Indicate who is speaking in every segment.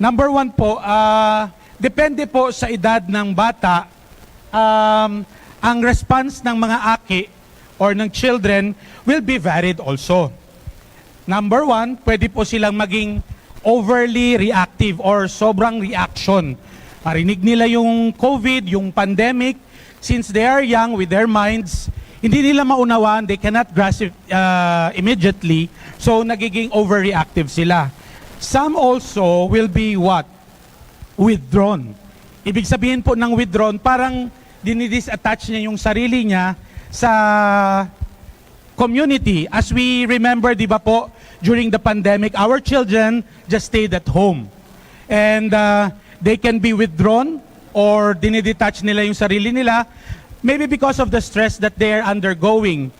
Speaker 1: Number one po, depende po sa edad ng bata, ang response ng mga aki or ng children will be varied also. Number one, pwede po silang maging overly reactive or sobrang reaction. Marinig nila yung COVID, yung pandemic, since they are young with their minds, hindi nila maunawaan, they cannot grasp it immediately, so nagiging overreactive sila. Some also will be what? Withdrawn. Ibig sabihin po ng withdrawn, parang dinidisattach niya yung sarili niya sa community. As we remember, di ba po, during the pandemic, our children just stayed at home. And they can be withdrawn or dinidetach nila yung sarili nila, maybe because of the stress that they are undergoing.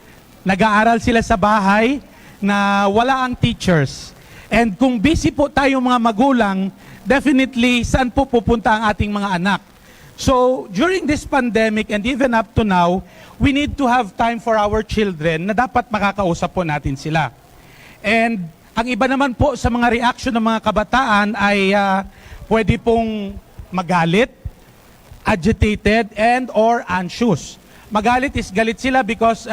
Speaker 1: Nag-aaral sila sa bahay na wala ang teachers. And kung busy po tayong mga magulang, definitely saan po pupunta ang ating mga anak? So, during this pandemic and even up to now, we need to have time for our children na dapat makakausap po natin sila. And ang iba naman po sa mga reaction ng mga kabataan ay pwede pong magalit, agitated, and or anxious. Magalit is galit sila because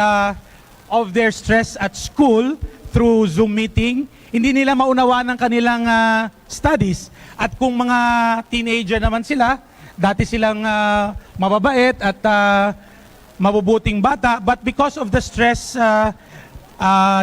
Speaker 1: of their stress at school through Zoom meeting. Hindi nila maunawaan ang kanilang studies. At kung mga teenager naman sila, dati silang mababait at mabubuting bata, but because of the stress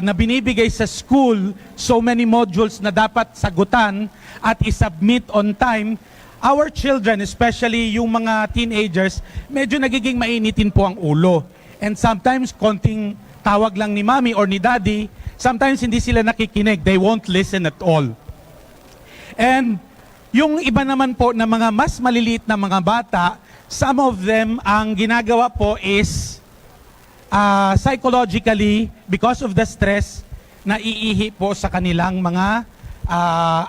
Speaker 1: na binibigay sa school, so many modules na dapat sagutan at isubmit on time, our children, especially yung mga teenagers, medyo nagiging mainitin po ang ulo. And sometimes, konting tawag lang ni mommy or ni daddy, sometimes hindi sila nakikinig. They won't listen at all. And yung iba naman po na mga mas maliliit na mga bata, some of them, ang ginagawa po is psychologically, because of the stress, naiihi po sa kanilang mga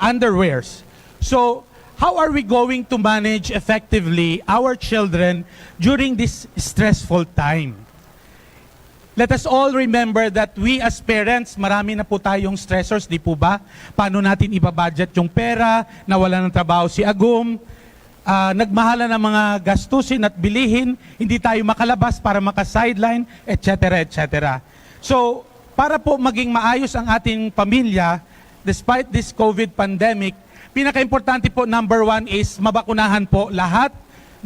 Speaker 1: underwears. So, how are we going to manage effectively our children during this stressful time? Let us all remember that we as parents, marami na po tayong stressors, di po ba? Paano natin ibabudget yung pera, nawala ng trabaho si Agum, nagmahala ng mga gastusin at bilihin, hindi tayo makalabas para maka-sideline, etc. etc. So, para po maging maayos ang ating pamilya, despite this COVID pandemic, pinaka-importante po, number one is mabakunahan po lahat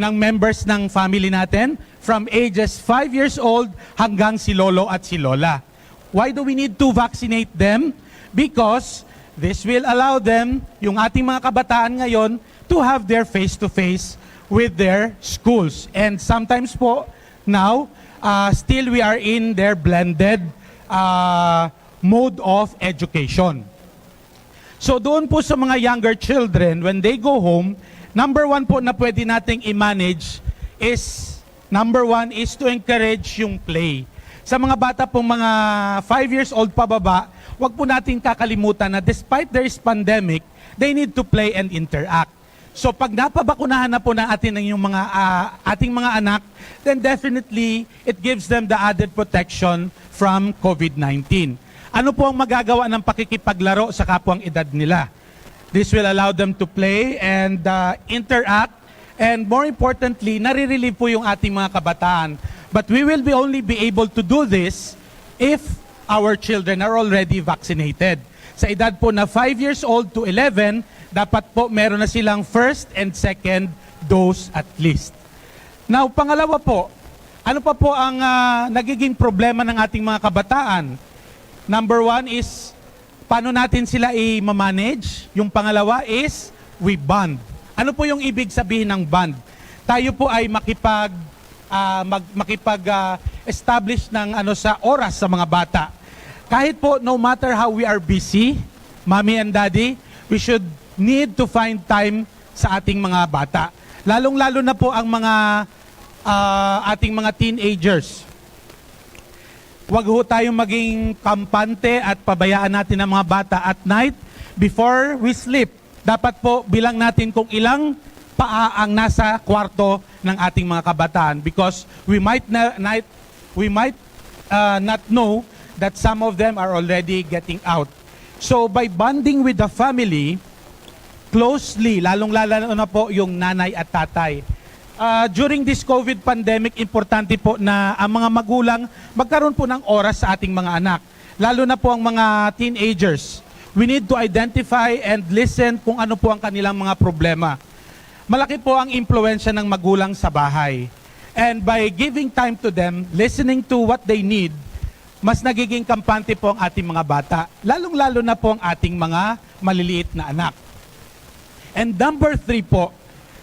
Speaker 1: ng members ng family natin from ages 5 years old hanggang si lolo at si lola. Why do we need to vaccinate them? Because this will allow them, yung ating mga kabataan ngayon, to have their face-to-face with their schools. And sometimes po, now, still we are in their blended mode of education. So doon po sa mga younger children, when they go home, number one po na pwede nating i-manage is, number one is to encourage yung play. Sa mga bata pong mga 5 years old pababa, wag po natin kakalimutan na despite there is pandemic, they need to play and interact. So pag napabakunahan na po ng ating mga anak, then definitely it gives them the added protection from COVID-19. Ano po ang magagawa ng pakikipaglaro sa kapwang edad nila? This will allow them to play and interact, and more importantly, nare-relieve po yung ating mga kabataan. But we will only be able to do this if our children are already vaccinated. Sa edad po na 5 years old to 11, dapat po meron na silang first and second dose at least. Now, pangalawa po, ano pa po ang nagiging problema ng ating mga kabataan? Number one is, paano natin sila i-manage? Yung pangalawa is, we bond. Ano po yung ibig sabihin ng bond? Tayo po ay makipag-establish ng sa oras sa mga bata. Kahit po, no matter how we are busy, mommy and daddy, we should need to find time sa ating mga bata. Lalong-lalo na po ang mga ating mga teenagers. Huwag ho tayong maging kampante at pabayaan natin ang mga bata at night before we sleep. Dapat po bilang natin kung ilang paa ang nasa kwarto ng ating mga kabataan, because we might not know that some of them are already getting out. So by bonding with the family, closely, lalong-lalo na po yung nanay at tatay. During this COVID pandemic, importante po na ang mga magulang magkaroon po ng oras sa ating mga anak. Lalo na po ang mga teenagers. We need to identify and listen kung ano po ang kanilang mga problema. Malaki po ang impluensya ng magulang sa bahay. And by giving time to them, listening to what they need, mas nagiging kampante po ang ating mga bata. Lalong-lalo na po ang ating mga maliliit na anak. And number 3 po,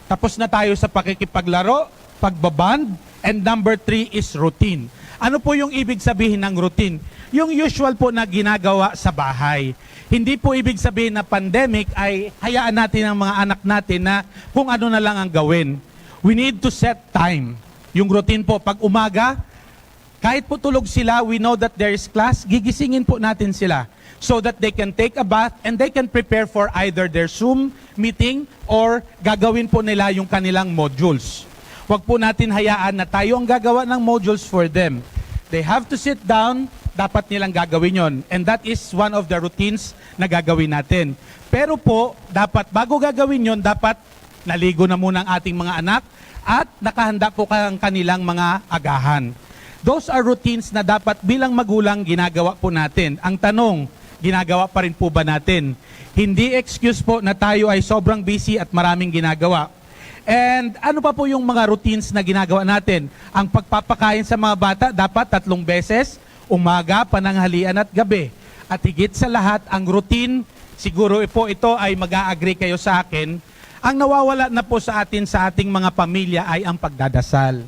Speaker 1: tapos na tayo sa pakikipaglaro, pagbaband, and number 3 is routine. Ano po yung ibig sabihin ng routine? Yung usual po na ginagawa sa bahay. Hindi po ibig sabihin na pandemic ay hayaan natin ang mga anak natin na kung ano na lang ang gawin. We need to set time. Yung routine po, pag umaga, kahit po tulog sila, we know that there is class, gigisingin po natin sila so that they can take a bath and they can prepare for either their Zoom meeting or gagawin po nila yung kanilang modules. Huwag po natin hayaan na tayo ang gagawa ng modules for them. They have to sit down, dapat nilang gagawin yon. And that is one of the routines na gagawin natin. Pero po, dapat bago gagawin yon, dapat naligo na muna ang ating mga anak at nakahanda po ang kanilang mga agahan. Those are routines na dapat bilang magulang ginagawa po natin. Ang tanong, ginagawa pa rin po ba natin? Hindi excuse po na tayo ay sobrang busy at maraming ginagawa. And ano pa po yung mga routines na ginagawa natin? Ang pagpapakain sa mga bata dapat 3 beses, umaga, pananghalian at gabi. At higit sa lahat, ang routine, siguro po ito ay mag-a-agree kayo sa akin, ang nawawala na po sa atin sa ating mga pamilya ay ang pagdadasal.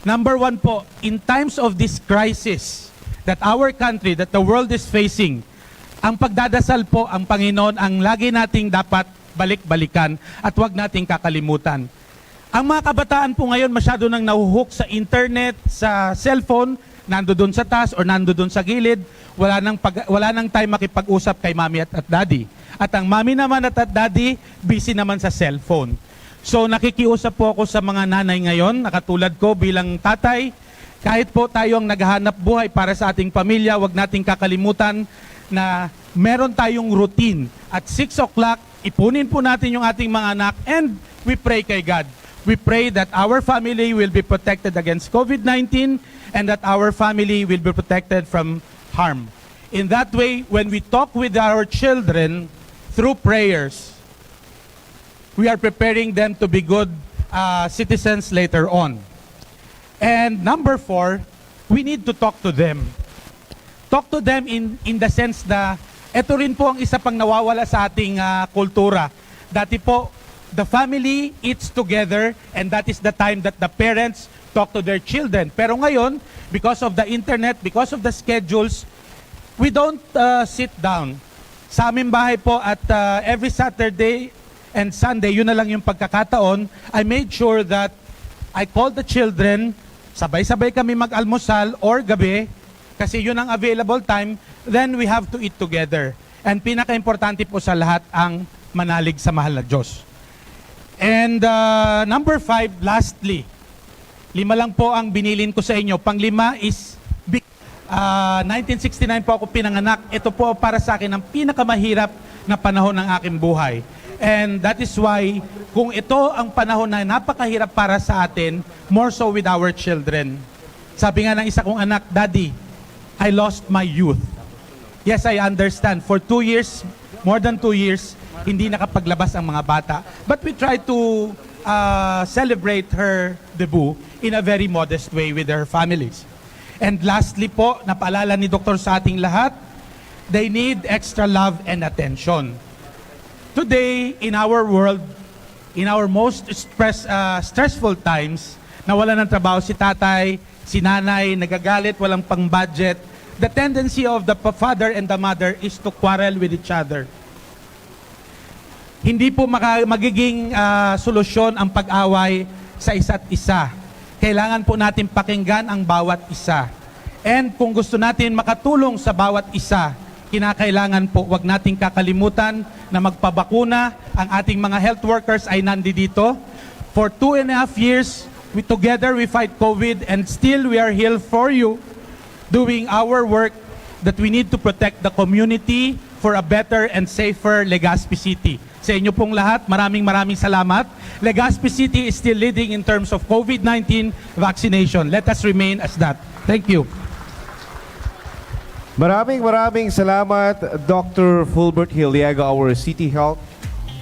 Speaker 1: Number 1 po, in times of this crisis that our country, that the world is facing, ang pagdadasal po, ang Panginoon, ang lagi nating dapat balik-balikan at huwag nating kakalimutan. Ang mga kabataan po ngayon masyado nang nahuhook sa internet, sa cellphone, nando doon sa taas or nando doon sa gilid, wala nang time makipag-usap kay mami at daddy. At ang mami naman at daddy, busy naman sa cellphone. So nakikiusap po ako sa mga nanay ngayon, nakatulad ko bilang tatay, kahit po tayo ang naghahanap buhay para sa ating pamilya, wag nating kakalimutan na meron tayong routine. At 6 o'clock, ipunin po natin yung ating mga anak and we pray kay God. We pray that our family will be protected against COVID-19 and that our family will be protected from harm. In that way, when we talk with our children through prayers, we are preparing them to be good citizens later on. And number 4, we need to talk to them. Talk to them in the sense na ito rin po ang isa pang nawawala sa ating kultura. Dati po, the family eats together and that is the time that the parents talk to their children. Pero ngayon, because of the internet, because of the schedules, we don't sit down. Sa aming bahay po at every Saturday and Sunday, yun na lang yung pagkakataon, I made sure that I called the children, sabay-sabay kami mag-almusal or gabi, kasi yun ang available time, then we have to eat together. And pinaka-importante po sa lahat ang manalig sa mahal na Diyos. And number 5, lastly, 5 lang po ang binilin ko sa inyo. Pang-5 is 1969 po ako pinanganak. Ito po para sa akin ang pinakamahirap na panahon ng aking buhay. And that is why, kung ito ang panahon na napakahirap para sa atin, more so with our children. Sabi nga ng isa kong anak, Daddy, I lost my youth. Yes, I understand. For 2 years, more than 2 years, hindi nakapaglabas ang mga bata. But we try to celebrate her debut in a very modest way with her families. And lastly po, napaalala ni Dr. sa ating lahat, they need extra love and attention. Today, in our world, in our most stressful times, nawala ng trabaho si tatay, si nanay, nagagalit, walang pang-budget, the tendency of the father and the mother is to quarrel with each other. Hindi po magiging solusyon ang pag-away sa isa't isa. Kailangan po natin pakinggan ang bawat isa. And kung gusto natin makatulong sa bawat isa, kinakailangan po wag nating kakalimutan na magpabakuna. Ang ating mga health workers ay nandito. For 2.5 years, together we fight COVID and still we are here for you doing our work that we need to protect the community, for a better and safer Legazpi City. Sa inyo pong lahat, maraming salamat. Legazpi City is still leading in terms of COVID-19 vaccination. Let us remain as that. Thank you.
Speaker 2: Maraming salamat, Dr. Fulbert Hilliaga, our City Health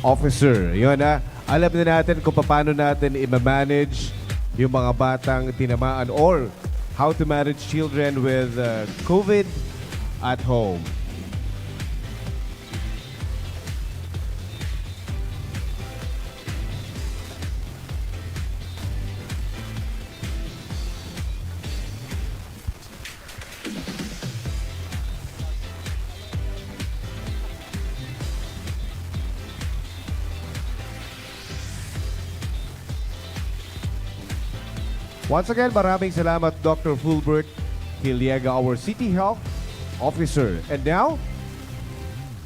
Speaker 2: Officer. Yun na, alam na natin kung paano natin i-manage yung mga batang tinamaan or how to manage children with COVID at home. Once again, maraming salamat, Dr. Fulbert Hilliaga, our City Health Officer. And now,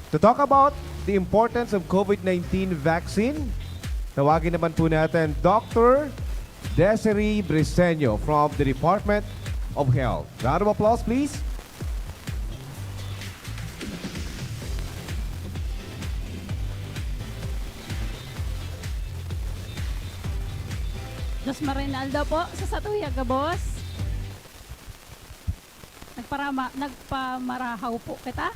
Speaker 2: to talk about the importance of COVID-19 vaccine, tawagin naman po natin Dr. Desiree Briseño from the Department of Health. Round of applause, please.
Speaker 3: Dos Marinaldo po sa Satuyaga, boss. Nagpamarahaw po kita.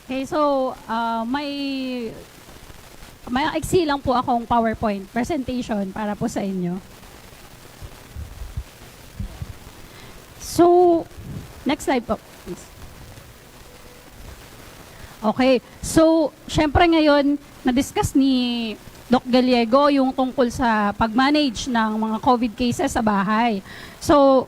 Speaker 3: Okay, so may iksi lang po akong PowerPoint presentation para po sa inyo. So, next slide po, please. Okay, so syempre ngayon na-discuss ni Doc Gallego yung tungkol sa pag-manage ng mga COVID cases sa bahay. So,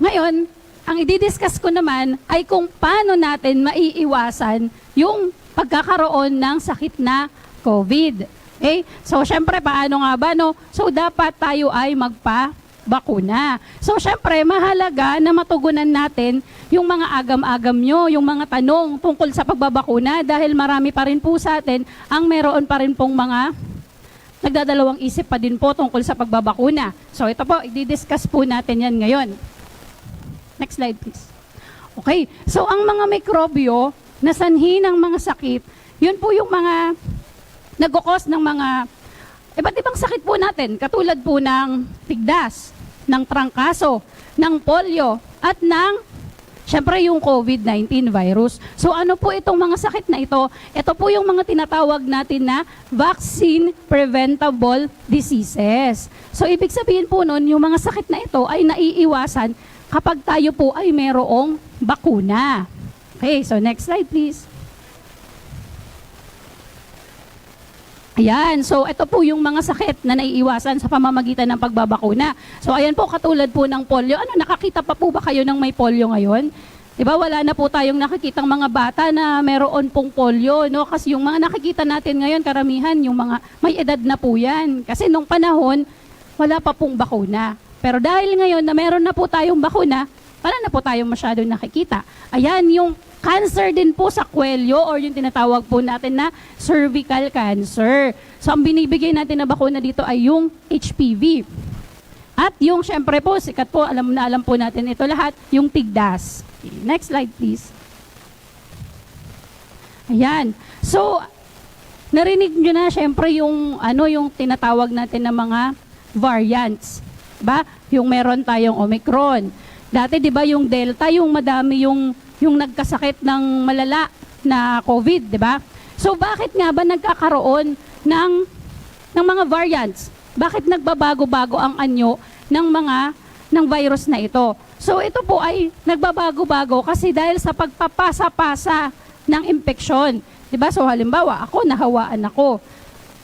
Speaker 3: ngayon, ang i-discuss ko naman ay kung paano natin maiiwasan yung pagkakaroon ng sakit na COVID. Okay? So, syempre, paano nga ba, no? So, dapat tayo ay magpa-bakuna. So, syempre, mahalaga na matugunan natin yung mga agam-agam nyo, yung mga tanong tungkol sa pagbabakuna dahil marami pa rin po sa atin ang meron pa rin pong mga nagdadalawang isip pa din po tungkol sa pagbabakuna. So ito po, i-discuss po natin yan ngayon. Next slide please. Okay, so ang mga mikrobyo na sanhi ng mga sakit, yun po yung mga nag-cause ng mga iba't ibang sakit po natin, katulad po ng tigdas, ng trangkaso, ng polio, at ng syempre yung COVID-19 virus. So ano po itong mga sakit na ito? Ito po yung mga tinatawag natin na vaccine preventable diseases. So ibig sabihin po nun, yung mga sakit na ito ay naiiwasan kapag tayo po ay mayroong bakuna. Okay, so next slide please. Ayan, so ito po yung mga sakit na naiiwasan sa pamamagitan ng pagbabakuna. So ayan po, katulad po ng polio. Ano, nakakita pa po ba kayo ng may polio ngayon? Diba, wala na po tayong nakikitang mga bata na meron pong polio, no? Kasi yung mga nakikita natin ngayon, karamihan, yung mga may edad na po yan. Kasi nung panahon, wala pa pong bakuna. Pero dahil ngayon na meron na po tayong bakuna, wala na po tayong masyadong nakikita. Ayan, yung cancer din po sa kwelyo or yung tinatawag po natin na cervical cancer. So ang binibigay natin na bakuna dito ay yung HPV. At yung syempre po, sikat po, alam po natin ito lahat, yung tigdas. Next slide please. Ayan. So, narinig nyo na syempre yung, yung tinatawag natin na mga variants. Diba? Yung meron tayong Omicron. Dati, di ba, yung Delta, yung madami yung nagkasakit ng malala na COVID, di ba? So, bakit nga ba nagkakaroon ng mga variants? Bakit nagbabago-bago ang anyo ng virus na ito? So, ito po ay nagbabago-bago kasi dahil sa pagpapasa-pasa ng impeksyon. Di ba? So, halimbawa, ako, nahawaan ako.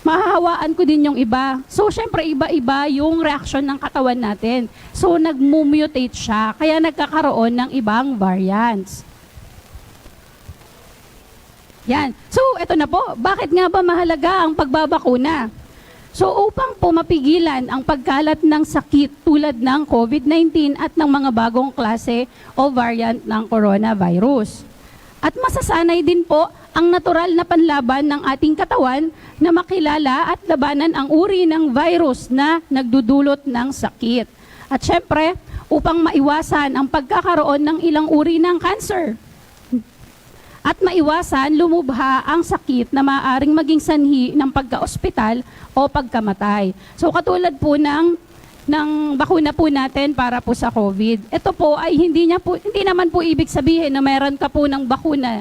Speaker 3: Mahahawaan ko din yung iba. So, syempre, iba-iba yung reaksyon ng katawan natin. So, nag-mutate siya. Kaya nagkakaroon ng ibang variants. Yan. So, eto na po. Bakit nga ba mahalaga ang pagbabakuna? So, upang po mapigilan ang pagkalat ng sakit tulad ng COVID-19 at ng mga bagong klase o variant ng coronavirus. At masasanay din po ang natural na panlaban ng ating katawan na makilala at labanan ang uri ng virus na nagdudulot ng sakit. At syempre, upang maiwasan ang pagkakaroon ng ilang uri ng cancer. at maiwasan lumubha ang sakit na maaaring maging sanhi ng pagka-ospital o pagkamatay. So katulad po ng bakuna po natin para po sa COVID. Ito po ay hindi naman po ibig sabihin na meron ka po ng bakuna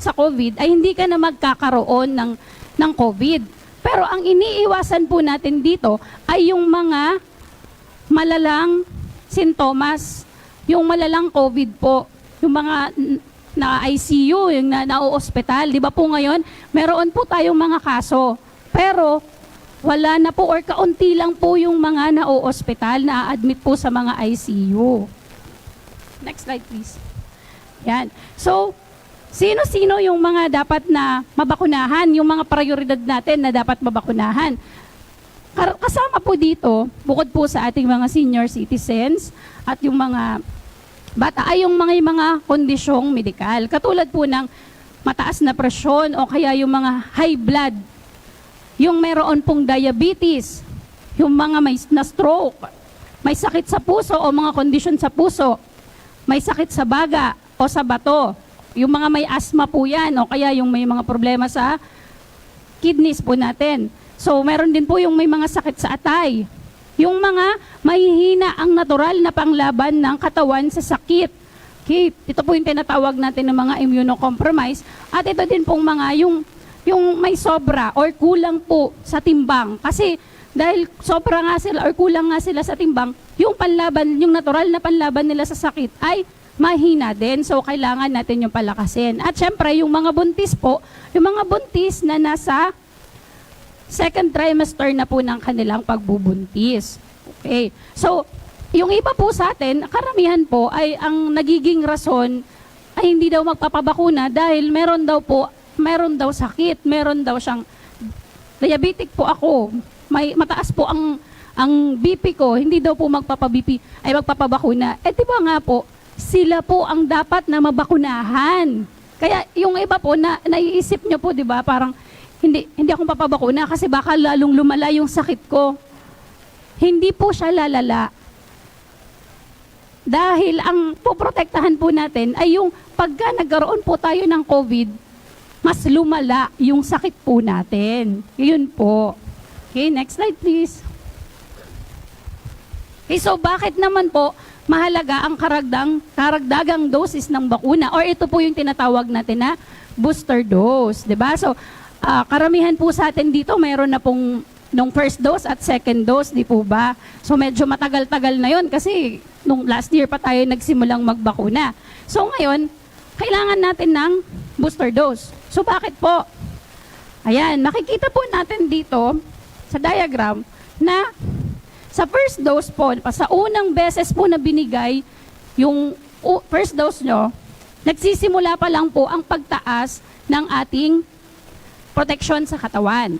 Speaker 3: sa COVID ay hindi ka na magkakaroon ng COVID. Pero ang iniiwasan po natin dito ay yung mga malalang sintomas, yung malalang COVID po, yung mga na ICU, yung na-ospital. Di ba po ngayon, meron po tayong mga kaso. Pero wala na po or kaunti lang po yung mga na-ospital na admit po sa mga ICU. Next slide please. Yan. So, sino-sino yung mga dapat na mabakunahan, yung mga prioridad natin na dapat mabakunahan? Kasama po dito, bukod po sa ating mga senior citizens at yung mga bata ay yung mga kondisyong medikal. Katulad po ng mataas na presyon o kaya yung mga high blood, yung meron pong diabetes, yung mga may na stroke, may sakit sa puso o mga kondisyon sa puso, may sakit sa baga o sa bato, yung mga may asthma po yan o kaya yung may mga problema sa kidneys po natin. So meron din po yung may mga sakit sa atay. Yung mga mahihina ang natural na panglaban ng katawan sa sakit. Okay, ito po yung tinatawag natin ng mga immunocompromised. At ito din pong mga yung may sobra or kulang po sa timbang. Kasi dahil sobra nga sila or kulang nga sila sa timbang, yung panlaban, yung natural na panlaban nila sa sakit ay mahina din. So kailangan natin yung palakasin. At syempre yung mga buntis po, yung mga buntis na nasa second trimester na po ng kanilang pagbubuntis. Okay. So, yung iba po sa atin, karamihan po ay ang nagiging rason ay hindi daw magpapabakuna dahil meron daw sakit, meron daw siyang diabetic po ako, may mataas po ang BP ko, hindi daw po magpapabakuna. Eh di ba nga po, sila po ang dapat na mabakunahan. Kaya yung iba po na naiisip nyo po, di ba, parang hindi ako papabakuna kasi baka lalong lumala yung sakit ko. Hindi po siya lalala. Dahil ang poprotektahan po natin ay yung pagka nagkaroon po tayo ng COVID, mas lumala yung sakit po natin. Yun po. Okay, next slide please. Okay, so bakit naman po mahalaga ang karagdagang dosis ng bakuna or ito po yung tinatawag natin na booster dose, 'di ba? So karamihan po sa atin dito mayroon na pong nung first dose at second dose, di po ba? So medyo matagal-tagal na yon kasi nung last year pa tayo nagsimulang magbakuna. So ngayon, kailangan natin ng booster dose. So bakit po? Ayan, makikita po natin dito sa diagram na sa first dose po, sa unang beses po na binigay yung first dose nyo, nagsisimula pa lang po ang pagtaas ng ating protection sa katawan.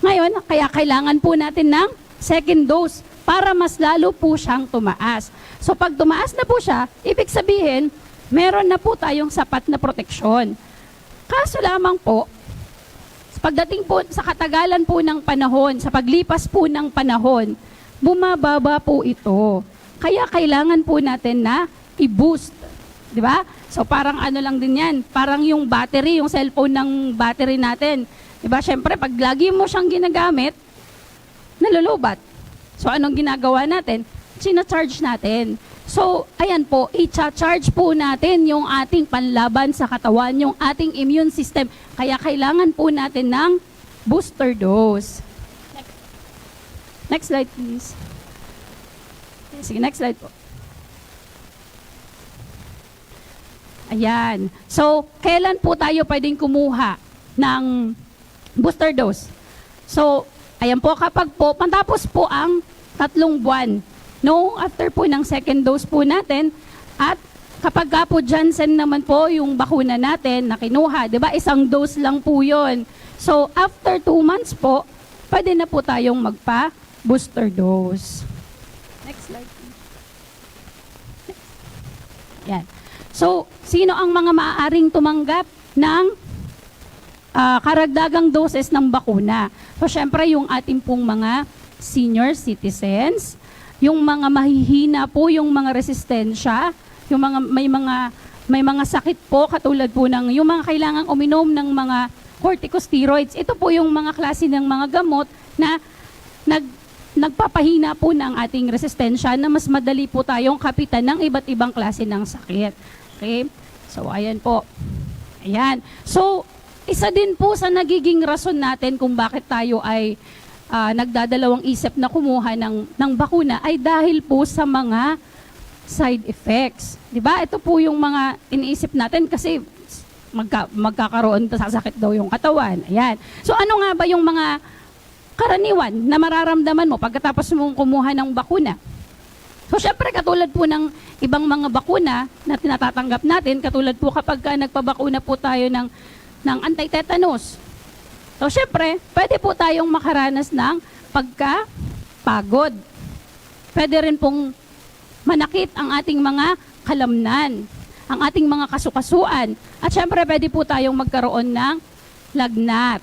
Speaker 3: Ngayon, kaya kailangan po natin ng second dose para mas lalo po siyang tumaas. So pag tumaas na po siya, ibig sabihin, meron na po tayong sapat na proteksyon. Kaso lamang po, pagdating po sa katagalan po ng panahon, sa paglipas po ng panahon, bumababa po ito. Kaya kailangan po natin na i-boost. Di ba? So parang ano lang din yan, parang yung battery, yung cellphone ng battery natin. Di ba? Siyempre, pag lagi mo siyang ginagamit, nalulubat. So anong ginagawa natin? Sina-charge natin. So, ayan po, i-charge po natin yung ating panlaban sa katawan, yung ating immune system. Kaya kailangan po natin ng booster dose. Next slide, please. Sige, next slide po. Ayan. So, kailan po tayo pwedeng kumuha ng booster dose? So, ayan po, kapag po, matapos po ang 3 buwan, no, after po ng second dose po natin, at kapag ka po Janssen naman po yung bakuna natin na kinuha, di ba, 1 dose lang po yun. So, after 2 months po, pwede na po tayong magpa-booster dose. Next slide. Yan. So, sino ang mga maaaring tumanggap ng karagdagang doses ng bakuna? So, syempre, yung ating pong mga senior citizens, yung mga mahihina po, yung mga resistensya, yung mga may mga may mga sakit po katulad po ng yung mga kailangang uminom ng mga corticosteroids. Ito po yung mga klase ng mga gamot na nagpapahina po ng ating resistensya na mas madali po tayong kapitan ng iba't ibang klase ng sakit. Okay? So, ayan po. Ayan. So, isa din po sa nagiging rason natin kung bakit tayo ay nagdadalawang isip na kumuha ng bakuna ay dahil po sa mga side effects. 'Di ba? Ito po yung mga iniisip natin kasi magkakaroon, sasakit daw yung katawan. Ayan. So ano nga ba yung mga karaniwan na mararamdaman mo pagkatapos mong kumuha ng bakuna? So syempre katulad po ng ibang mga bakuna na tinatatanggap natin, katulad po kapag nagpabakuna po tayo ng anti-tetanus. So syempre, pwede po tayong makaranas ng pagkapagod. Pwede rin pong manakit ang ating mga kalamnan, ang ating mga kasukasuan. At syempre, pwede po tayong magkaroon ng lagnat.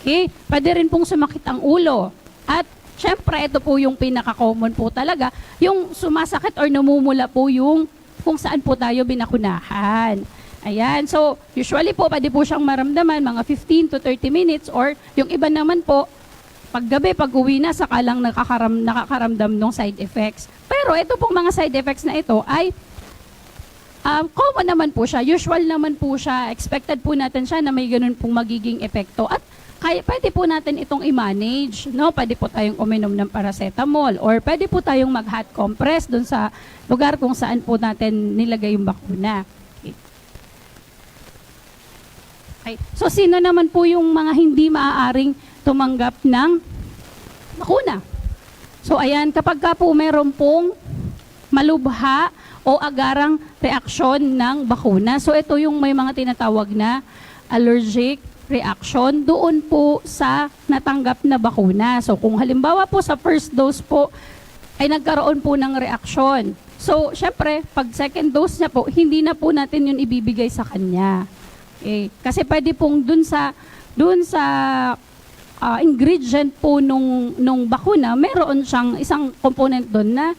Speaker 3: Okay? Pwede rin pong sumakit ang ulo. At syempre, ito po yung pinaka-common po talaga, yung sumasakit or namumula po yung kung saan po tayo binakunahan. Ayan. So, usually po, pwede po siyang maramdaman mga 15 to 30 minutes or yung iba naman po, paggabi, pag uwi na, saka lang nakakaramdam ng side effects. Pero ito pong mga side effects na ito ay common naman po siya, usual naman po siya, expected po natin siya na may ganun pong magiging epekto. At kaya, pwede po natin itong i-manage. No? Pwede po tayong uminom ng paracetamol or pwede po tayong mag-hot compress dun sa lugar kung saan po natin nilagay yung bakuna. Okay. So, sino naman po yung mga hindi maaaring tumanggap ng bakuna? So, ayan, kapag ka po meron pong malubha o agarang reaksyon ng bakuna. So, ito yung may mga tinatawag na allergic reaction doon po sa natanggap na bakuna. So, kung halimbawa po sa first dose po ay nagkaroon po ng reaksyon. So, syempre, pag second dose niya po, hindi na po natin yun ibibigay sa kanya. Okay. Kasi pwede pong dun sa ingredient po nung bakuna, meron siyang isang component doon na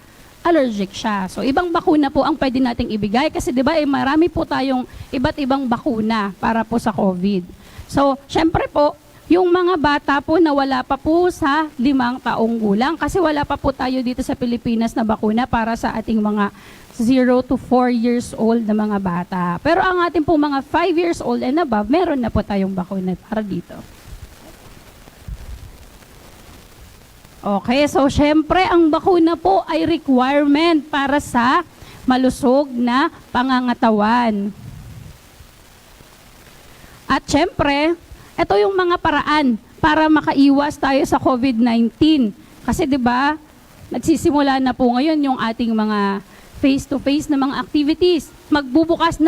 Speaker 3: allergic siya. So, ibang bakuna po ang pwede nating ibigay kasi 'di ba marami po tayong iba't ibang bakuna para po sa COVID. So, syempre po, yung mga bata po na wala pa po sa 5 taong gulang kasi wala pa po tayo dito sa Pilipinas na bakuna para sa ating mga 0 to 4 years old na mga bata. Pero ang ating po mga 5 years old and above, meron na po tayong bakuna para dito. Okay, so syempre ang bakuna po ay requirement para sa malusog na pangangatawan. At syempre, ito yung mga paraan para makaiwas tayo sa COVID-19. Kasi 'di ba, nagsisimula na po ngayon yung ating mga face-to-face na mga activities. Nagbukas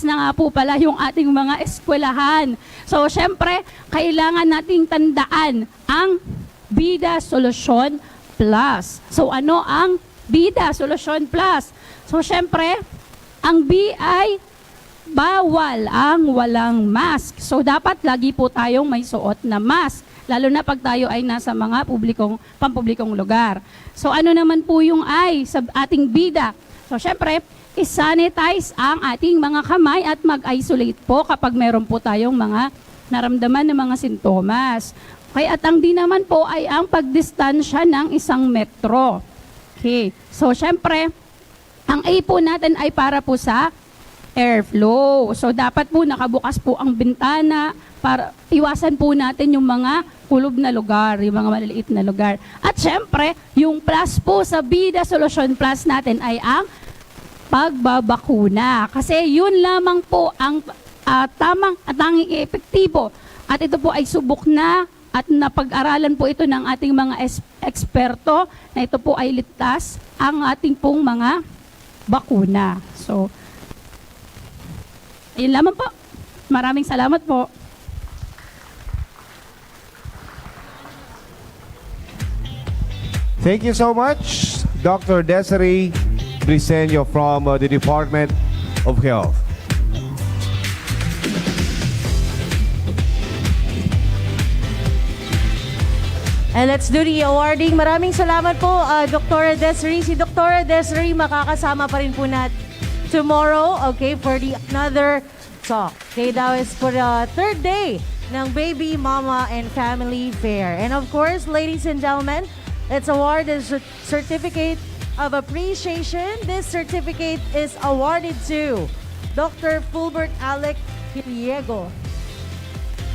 Speaker 3: na nga po pala yung ating mga eskwelahan. So, syempre, kailangan nating tandaan ang Bida Solusyon Plus. So, ano ang Bida Solusyon Plus? So, syempre, ang B ay bawal ang walang mask. So, dapat lagi po tayong may suot na mask. Lalo na pag tayo ay nasa mga pampublikong lugar. So, ano naman po yung I sa ating bida? So, syempre, isanitize ang ating mga kamay at mag-isolate po kapag meron po tayong mga naramdaman na mga sintomas. Okay, at ang D naman po ay ang pagdistansya ng 1 metro. Okay, so syempre, ang A po natin ay para po sa airflow. So, dapat po nakabukas po ang bintana para iwasan po natin yung mga kulob na lugar, yung mga maliliit na lugar. At syempre, yung plus po sa Bida Solution Plus natin ay ang pagbabakuna. Kasi yun lamang po ang tamang at tanging epektibo. At ito po ay subok na at napag-aralan po ito ng ating mga eksperto na ito po ay ligtas ang ating pong mga bakuna. So, ayun lamang po. Maraming salamat po.
Speaker 2: Thank you so much, Dr. Desiree Briseño from the Department of Health.
Speaker 4: And let's do the awarding. Maraming salamat po, Dr. Desiree. Si Dr. Desiree makakasama pa rin po natin tomorrow, okay, for the another talk. Okay, that is for the third day ng Baby, Mama, and Family Fair. And of course, ladies and gentlemen, let's award the certificate of appreciation. This certificate is awarded to Dr. Fulbert Alec Piliego.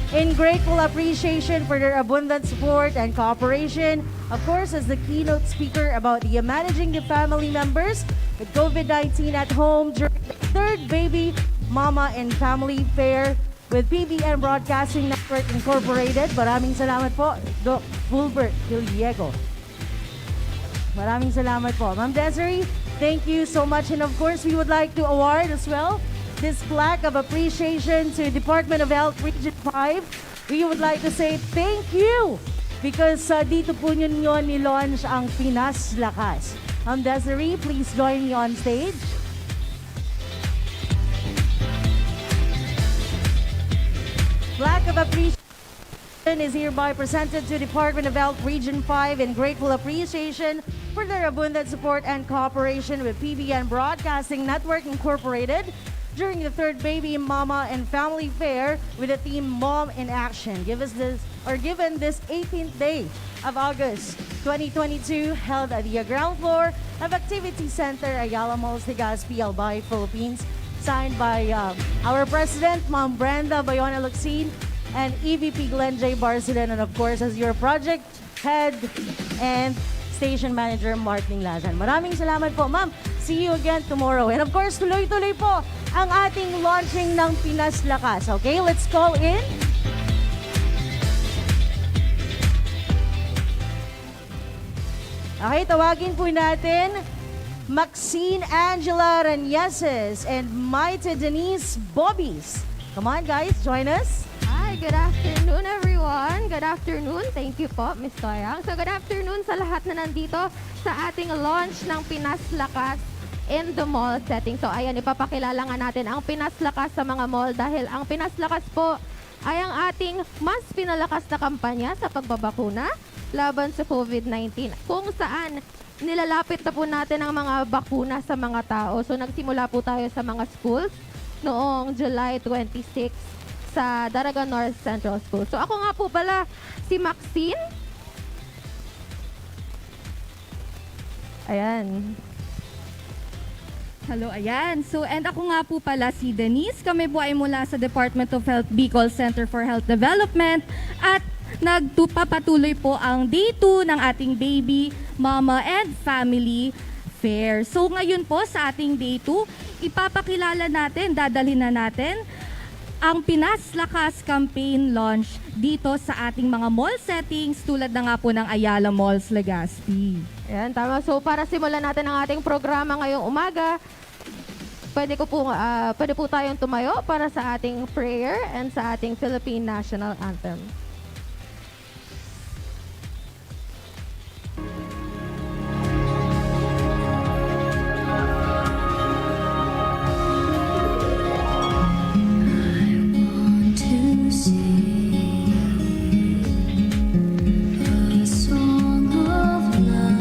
Speaker 4: In grateful appreciation for their abundant support and cooperation, of course, as the keynote speaker about the managing the family members with COVID-19 at home during the third Baby, Mama, and Family Fair with PBN Broadcasting Network Incorporated. Maraming salamat po, Doc Fulbert Piliego. Maraming salamat po. Ma'am Desiree, thank you so much. And of course, we would like to award as well this plaque of appreciation to Department of Health Region 5. We would like to say thank you because dito po nyo nilaunch ang Pinas Lakas. Ma'am Desiree, please join me on stage. Plaque of appreciation is hereby presented to Department of Health Region 5 in grateful appreciation for their abundant support and cooperation with PBN Broadcasting Network Incorporated during the third Baby, Mama, and Family Fair with the theme Mom in Action. Given this 18th day of August 2022, held at the ground floor of Activity Center Ayala Malls, Legazpi, Albay, Philippines, signed by our President, Ma'am Brenda Bayona Luxin, and EVP Glenn J. Barcelon, and of course, as your project head and station manager, Martin Lazan. Maraming salamat po, ma'am. See you again tomorrow. And of course, tuloy-tuloy po ang ating launching ng Pinas Lakas. Okay, let's call in. Okay, tawagin po natin Maxine Angela Ranieses and Maite Denise Bobbies. Come on, guys, join us.
Speaker 5: Hi, good afternoon everyone. Good afternoon. Thank you po, Ms. Toyang. So good afternoon sa lahat na nandito sa ating launch ng Pinas Lakas in the mall setting. So ayan, ipapakilala nga natin ang Pinas Lakas sa mga mall dahil ang Pinas Lakas po ay ang ating mas pinalakas na kampanya sa pagbabakuna laban sa COVID-19 kung saan nilalapit na po natin ang mga bakuna sa mga tao. So nagsimula po tayo sa mga schools noong July 26 sa Daraga North Central School. So ako nga po pala si Maxine. Ayan.
Speaker 6: Hello, ayan. So, and ako nga po pala si Denise. Kami po ay mula sa Department of Health Bicol Center for Health Development at nagpapatuloy po ang Day 2 ng ating Baby, Mama, and Family Fair. So, ngayon po sa ating Day 2, ipapakilala natin, dadalhin na natin ang Pinas Lakas campaign launch dito sa ating mga mall settings tulad na nga po ng Ayala Malls, Legazpi.
Speaker 5: Ayan, tama. So para simulan natin ang ating programa ngayong umaga, pwede po tayong tumayo para sa ating prayer and sa ating Philippine National Anthem.
Speaker 7: To sing a song of love,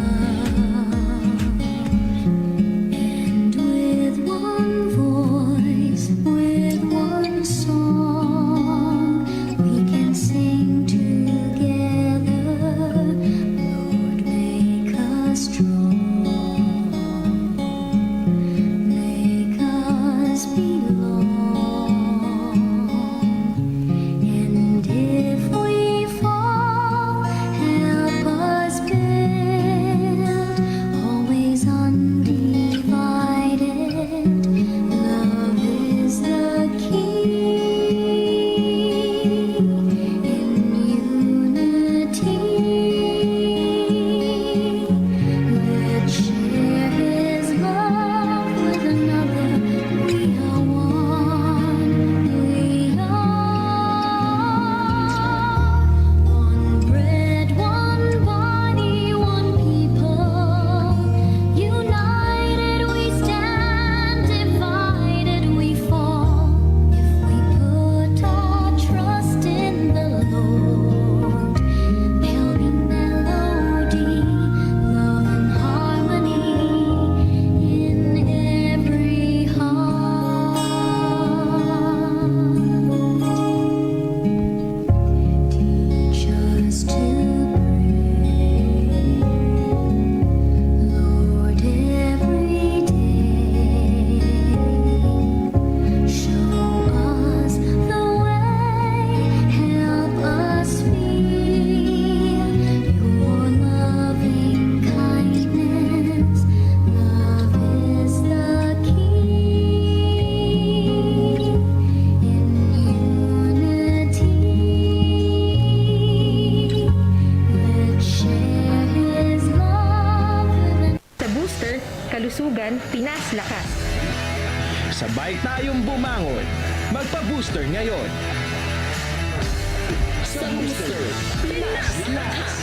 Speaker 7: and with one voice, with one song, we can sing
Speaker 8: Kalusugan, Pinas Lakas.
Speaker 9: Sabay tayong bumangon. Magpa-booster ngayon. Sa Booster, Pinas Lakas!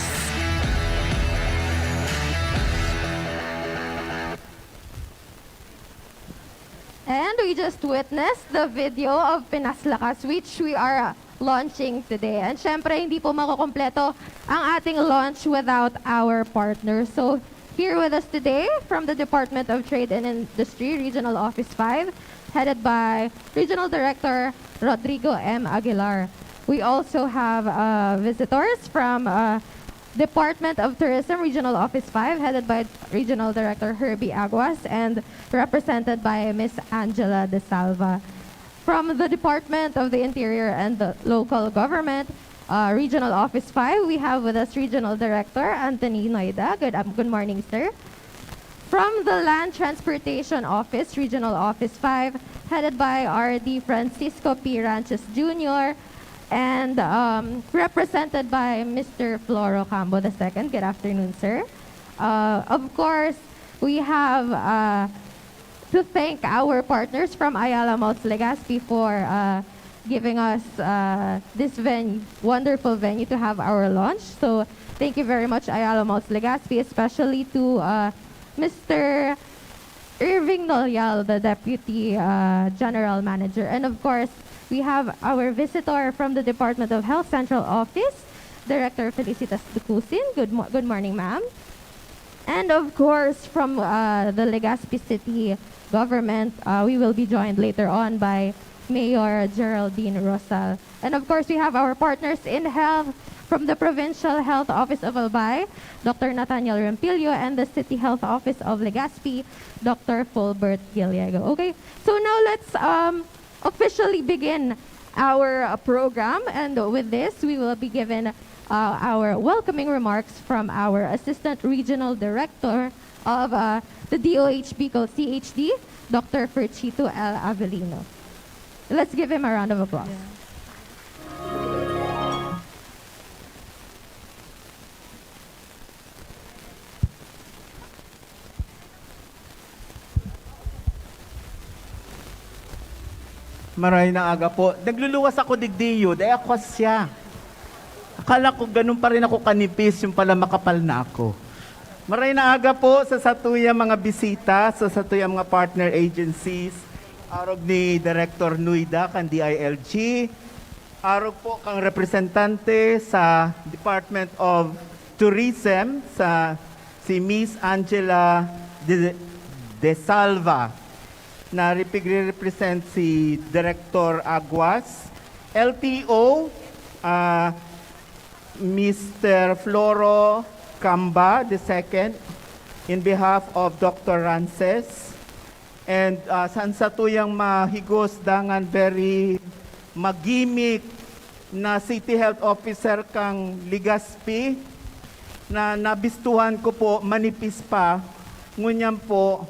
Speaker 5: And we just witnessed the video of Pinas Lakas, which we are launching today. And syempre, hindi po makukompleto ang ating launch without our partners. So, here with us today from the Department of Trade and Industry, Regional Office 5, headed by Regional Director Rodrigo M. Aguilar. We also have visitors from Department of Tourism, Regional Office 5, headed by Regional Director Herbie Aguas and represented by Miss Angela De Salva. From the Department of the Interior and the Local Government, Regional Office 5, we have with us Regional Director Anthony Noida. Good morning, sir. From the Land Transportation Office, Regional Office 5, headed by RD Francisco P. Ranches Jr., and represented by Mr. Floro Cambo II. Good afternoon, sir. Of course, we have to thank our partners from Ayala Malls Legazpi for giving us this wonderful venue to have our launch. So thank you very much, Ayala Malls Legazpi, especially to Mr. Irving Nolyal, the Deputy General Manager. And of course, we have our visitor from the Department of Health Central Office, Director Felicitas Ducusin. Good morning, ma'am. And of course, from the Legazpi City government, we will be joined later on by Mayor Geraldine Rosal. And of course, we have our partners in health from the Provincial Health Office of Albay, Dr. Nathaniel Rempilio, and the City Health Office of Legazpi, Dr. Fulbert Giliego. Okay, so now let's officially begin our program, and with this, we will be given our welcoming remarks from our Assistant Regional Director of the DOH Bicol CHD, Dr. Ferchito L. Avellino. Let's give him a round of applause.
Speaker 10: Maray na aga po. Nagluluwas ako digdiyo, dahil ako siya. Akala ko ganun pa rin ako kanipis, yung pala makapal na ako. Maray na aga po sa satuya mga bisita, sa satuya mga partner agencies, arog ni Director Nuida kan DILG, arog po kang representante sa Department of Tourism, sa si Miss Angela De Salva, na represent si Director Aguas, LTO, Mr. Floro Camba II, in behalf of Dr. Rances, and saan sa tuyang mahigos dangan very magimik na City Health Officer kang Legazpi, na nabistuhan ko po, manipis pa, ngunyan po,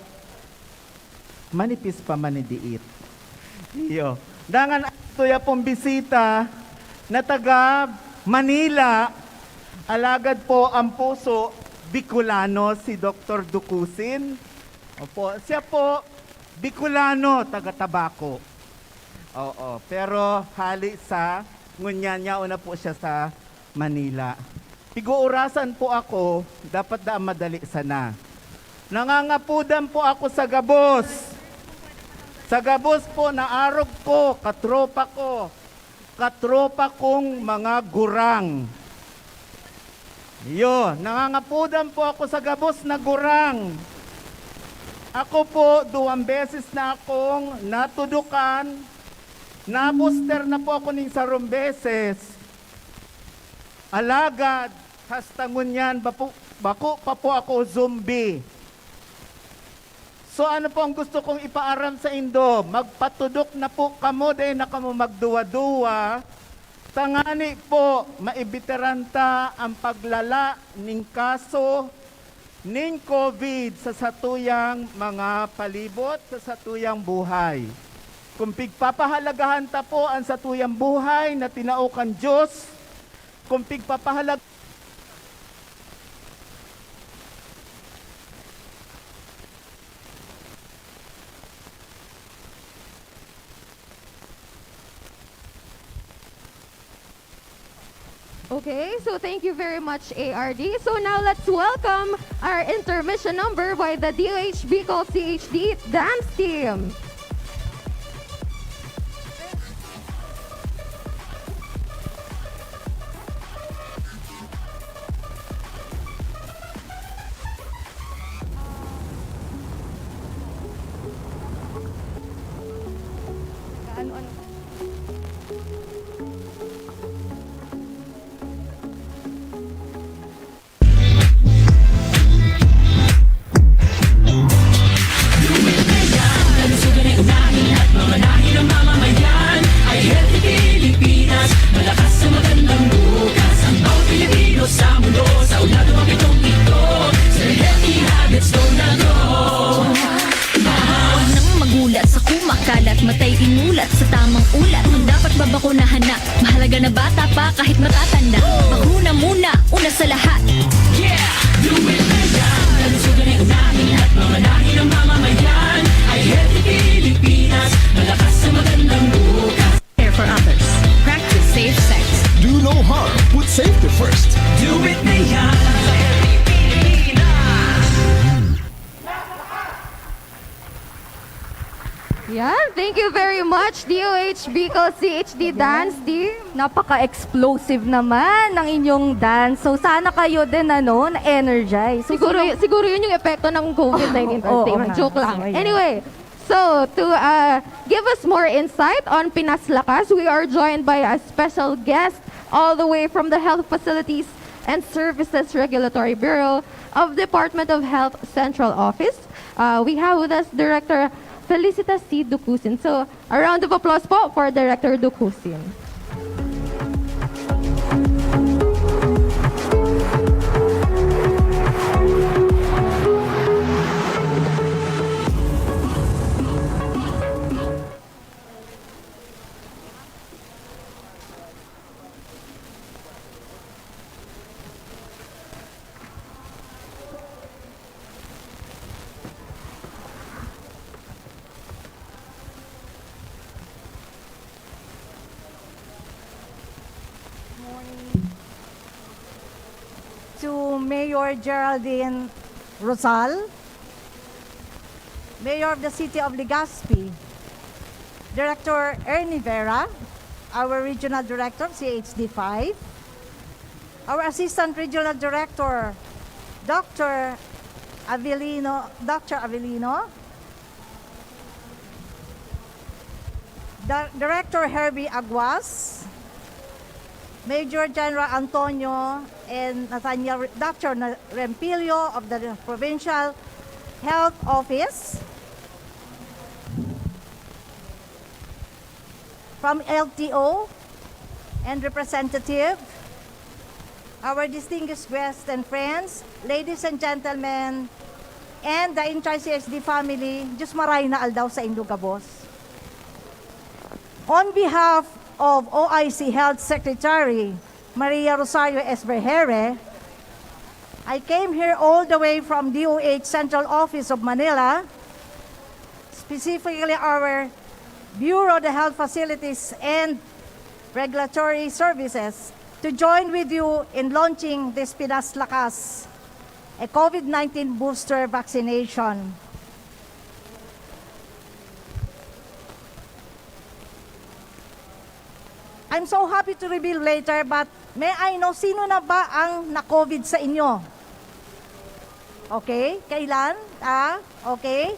Speaker 10: manipis pa manidiit. Iyo. Dangan tuya pong bisita na taga Manila, alagad po ang puso Bicolano si Dr. Ducusin. Opo, siya po Bicolano, taga Tabaco. Oo, pero hali sa ngunya una po siya sa Manila. Piguurasan po ako, dapat da madali sana. Nangangapudan po ako sa Gabos. Sa Gabos po, naarog ko, katropa kong mga gurang. Yun, nangangapudan po ako sa Gabos na gurang. Ako po, 2 beses na akong natudukan, na-booster na po ako ng 3 beses. Alagad, hastangon yan, bako pa po ako zombie. So ano po ang gusto kong ipaaram sa Indo? Magpatudok na po kamo dahil na kamo magduwa-duwa. Tangani po, maibiteranta ang paglala ng kaso ng COVID sa satuyang mga palibot, sa satuyang buhay. Kung pigpapahalagahan ta po ang satuyang buhay na tinaukan Diyos, kung pigpapahalag
Speaker 5: Okay, so thank you very much, ARD. So now let's welcome our intermission number by the DOH Bicol CHD dance team.
Speaker 7: Huwag nang magulat sa kumakalat, matay inulat sa tamang ulat. Dapat babakunahan na, mahalaga na bata pa kahit matatanda. Bakuna muna, una sa lahat. Care for others. Practice safe sex.
Speaker 9: Do no harm. Put safety first. Do it na yan.
Speaker 5: Yan, thank you very much, DOH Bicol CHD dance team.
Speaker 6: Napaka-explosive naman ng inyong dance. So sana kayo din na-energize. So,
Speaker 5: Siguro yun yung epekto ng COVID-19
Speaker 6: Oo,
Speaker 5: entertainment.
Speaker 6: nga.
Speaker 5: Joke lang.
Speaker 6: So, ayan.
Speaker 5: Anyway, so to give us more insight on Pinas Lakas, we are joined by a special guest all the way from the Health Facilities and Services Regulatory Bureau of Department of Health Central Office. We have with us Director Felicitas C. Ducusin. So, a round of applause po for Director Ducusin.
Speaker 8: To Mayor Geraldine Rosal, Mayor of the City of Legazpi, Director Ernie Vera, our Regional Director, CHD5, our Assistant Regional Director, Dr. Avellino, Director Herbie Aguas, Major General Antonio and Nathaniel, Dr. Rempilio of the Provincial Health Office, from LTO and representative, our distinguished guests and friends, ladies and gentlemen, and the entire CHD family, Diyos maray na aldaw sa inyo gabos. On behalf of OIC Health Secretary Maria Rosario Esberhere, I came here all the way from DOH Central Office of Manila, specifically our Bureau of the Health Facilities and Regulatory Services, to join with you in launching this Pinas Lakas, a COVID-19 booster vaccination. I'm so happy to reveal later, but may I know sino na ba ang na-COVID sa inyo? Okay? Kailan? Okay?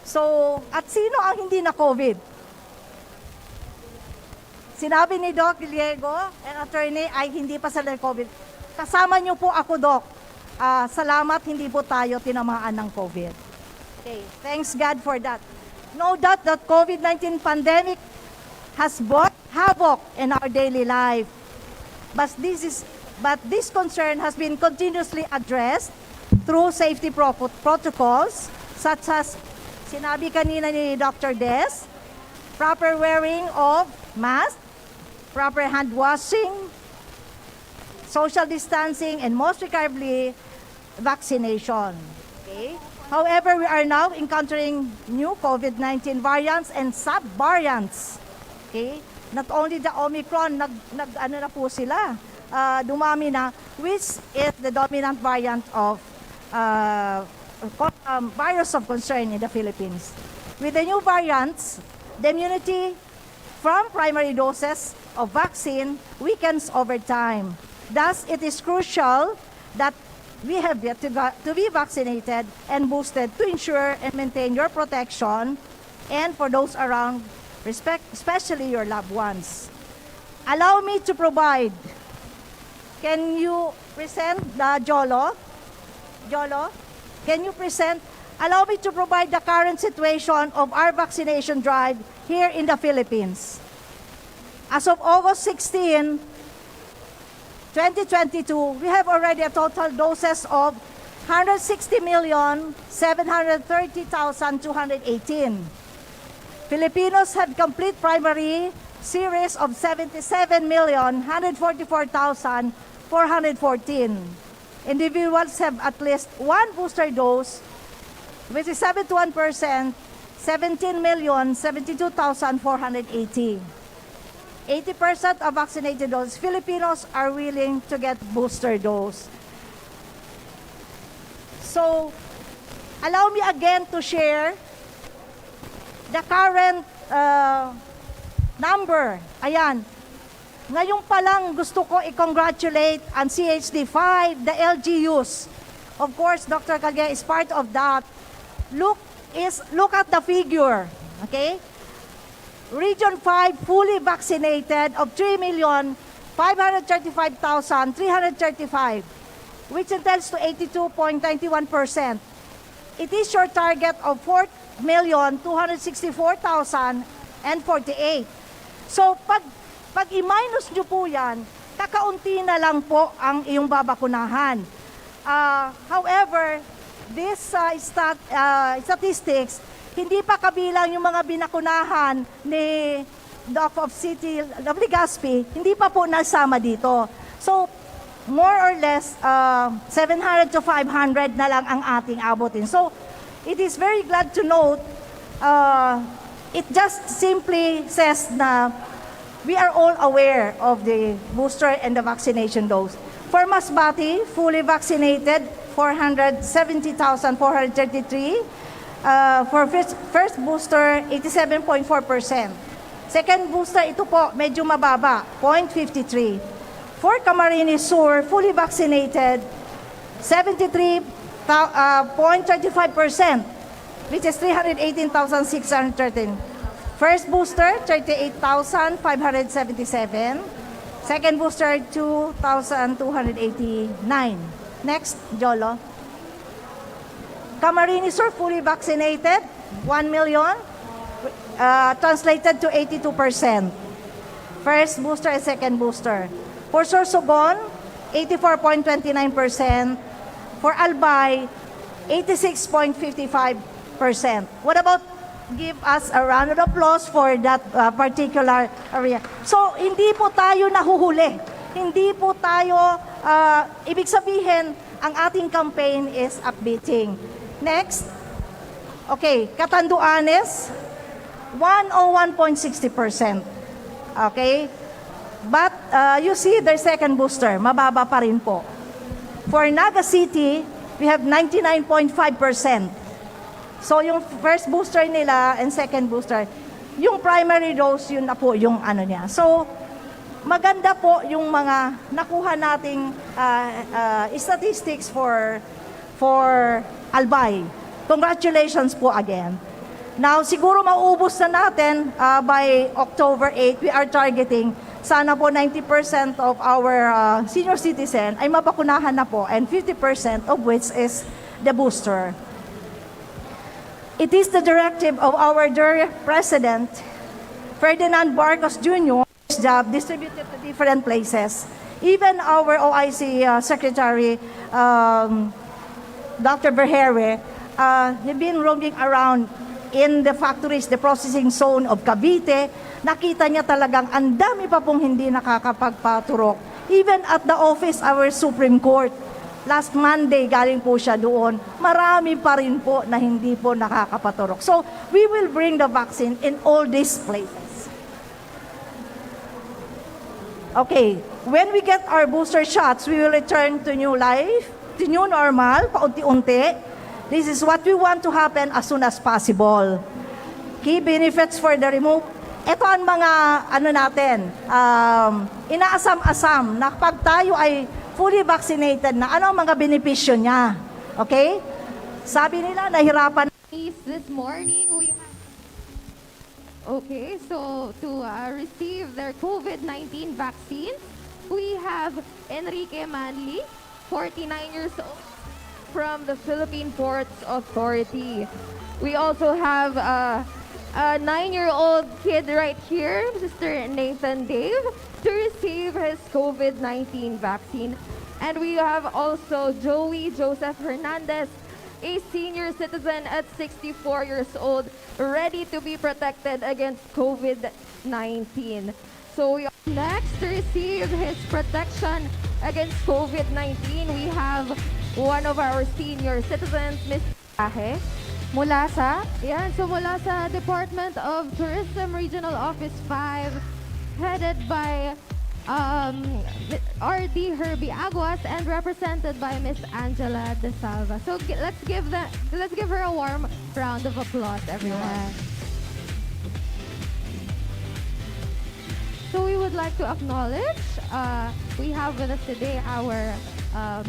Speaker 8: So, at sino ang hindi na-COVID? Sinabi ni Doc Diego and attorney ay hindi pa sila COVID. Kasama niyo po ako, Doc. Salamat, hindi po tayo tinamaan ng COVID. Okay, thanks God for that. No doubt that COVID-19 pandemic has brought havoc in our daily life. But this concern has been continuously addressed through safety protocols such as sinabi kanina ni Dr. Des, proper wearing of mask, proper hand washing, social distancing, and most regardless, vaccination. Okay? However, we are now encountering new COVID-19 variants and sub-variants. Okay? Not only the Omicron, ano na po sila. dumami na, which is the dominant variant of virus of concern in the Philippines. With the new variants, the immunity from primary doses of vaccine weakens over time. Thus, it is crucial that we have yet to be vaccinated and boosted to ensure and maintain your protection and for those around, especially your loved ones. Allow me to provide. Can you present the Jolo? Jolo, can you present? Allow me to provide the current situation of our vaccination drive here in the Philippines. As of August 16, 2022, we have already a total doses of 160,730,218. Filipinos had complete primary series of 77,144,414. Individuals have at least one booster dose, which is 71%, 17,072,480. 80% of vaccinated those Filipinos are willing to get booster dose. So, allow me again to share the current number. Ayan. Ngayon pa lang gusto ko i-congratulate ang CHD5, the LGUs. Of course, Dr. Kage is part of that. Look at the figure. Okay? Region 5 fully vaccinated of 3,535,335, which entails to 82.91%. It is your target of 4,264,048. So pag i-minus nyo po yan, kakaunti na lang po ang iyong babakunahan. However, this statistics, hindi pa kabilang yung mga binakunahan ni Doc of City of Legazpi, hindi pa po nasama dito. So, more or less, 700 to 500 na lang ang ating abutin. So, it is very glad to note, it just simply says na we are all aware of the booster and the vaccination dose. For Masbate, fully vaccinated, 470,433. For first booster, 87.4%. Second booster, ito po, medyo mababa, 0.53. For Camarines Sur, fully vaccinated, 73.35%, which is 318,613. First booster, 38,577. Second booster, 2,289. Next, Jolo. Camarines Sur fully vaccinated, 1 million, translated to 82%. First booster and second booster. For Sorsogon, 84.29%. For Albay, 86.55%. What about give us a round of applause for that particular area? So, hindi po tayo nahuhuli. Hindi po tayo, ibig sabihin, ang ating campaign is upbeating. Next. Okay, Catanduanes, 101.60%. Okay? But you see their second booster, mababa pa rin po. For Naga City, we have 99.5%. So yung first booster nila and second booster, yung primary dose, yun na po yung ano niya. So, maganda po yung mga nakuha nating statistics for Albay. Congratulations po again. Now, siguro mauubos na natin by October 8. We are targeting sana po 90% of our senior citizen ay mabakunahan na po and 50% of which is the booster. It is the directive of our dear President, Ferdinand Marcos Jr., job distributed to different places. Even our OIC Secretary, Dr. Verhere, have been roaming around in the factories, the processing zone of Cavite. Nakita niya talagang ang dami pa pong hindi nakakapagpaturok. Even at the office, our Supreme Court, last Monday, galing po siya doon. Marami pa rin po na hindi po nakakapaturok. So, we will bring the vaccine in all these places. Okay, when we get our booster shots, we will return to new life, to new normal, paunti-unti. This is what we want to happen as soon as possible. Key benefits for the remove. Ito ang mga inaasam-asam na pag tayo ay fully vaccinated na, ano ang mga benepisyo niya. Okay? Sabi nila, nahirapan.
Speaker 5: This morning, Okay, so to receive their COVID-19 vaccine, we have Enrique Manley, 49 years old, from the Philippine Ports Authority. We also have a 9-year-old kid right here, Mr. Nathan Dave, to receive his COVID-19 vaccine. And we have also Joey Joseph Hernandez, a senior citizen at 64 years old, ready to be protected against COVID-19. So we next to receive his protection against COVID-19, we have one of our senior citizens, Ms. Ahe, mula sa Department of Tourism Regional Office 5, headed by RD Herbie Aguas and represented by Miss Angela De Salva. So let's give her a warm round of applause, everyone. So we would like to acknowledge, we have with us today our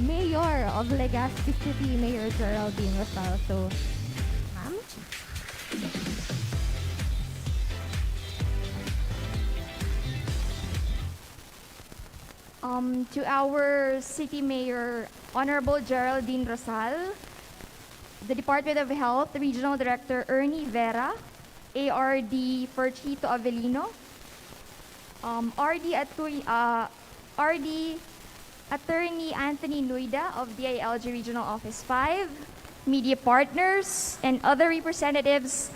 Speaker 5: Mayor of Legazpi City, Mayor Geraldine Rosal. So, ma'am.
Speaker 11: To our City Mayor, Honorable Geraldine Rosal, the Department of Health Regional Director Ernie Vera, ARD Ferchito Avellino, RD Attorney Anthony Nuida of DILG Regional Office 5, media partners, and other representatives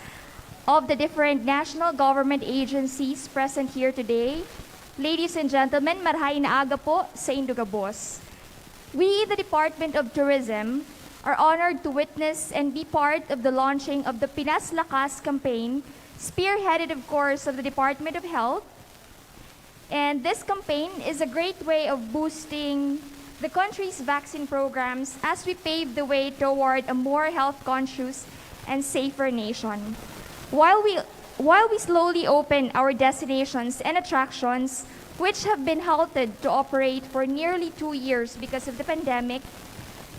Speaker 11: of the different national government agencies present here today. Ladies and gentlemen, marhay na aga po sa Indugabos. We, the Department of Tourism, are honored to witness and be part of the launching of the Pinas Lakas campaign, spearheaded, of course, of the Department of Health. And this campaign is a great way of boosting the country's vaccine programs as we pave the way toward a more health-conscious and safer nation. While we slowly open our destinations and attractions, which have been halted to operate for nearly 2 years because of the pandemic,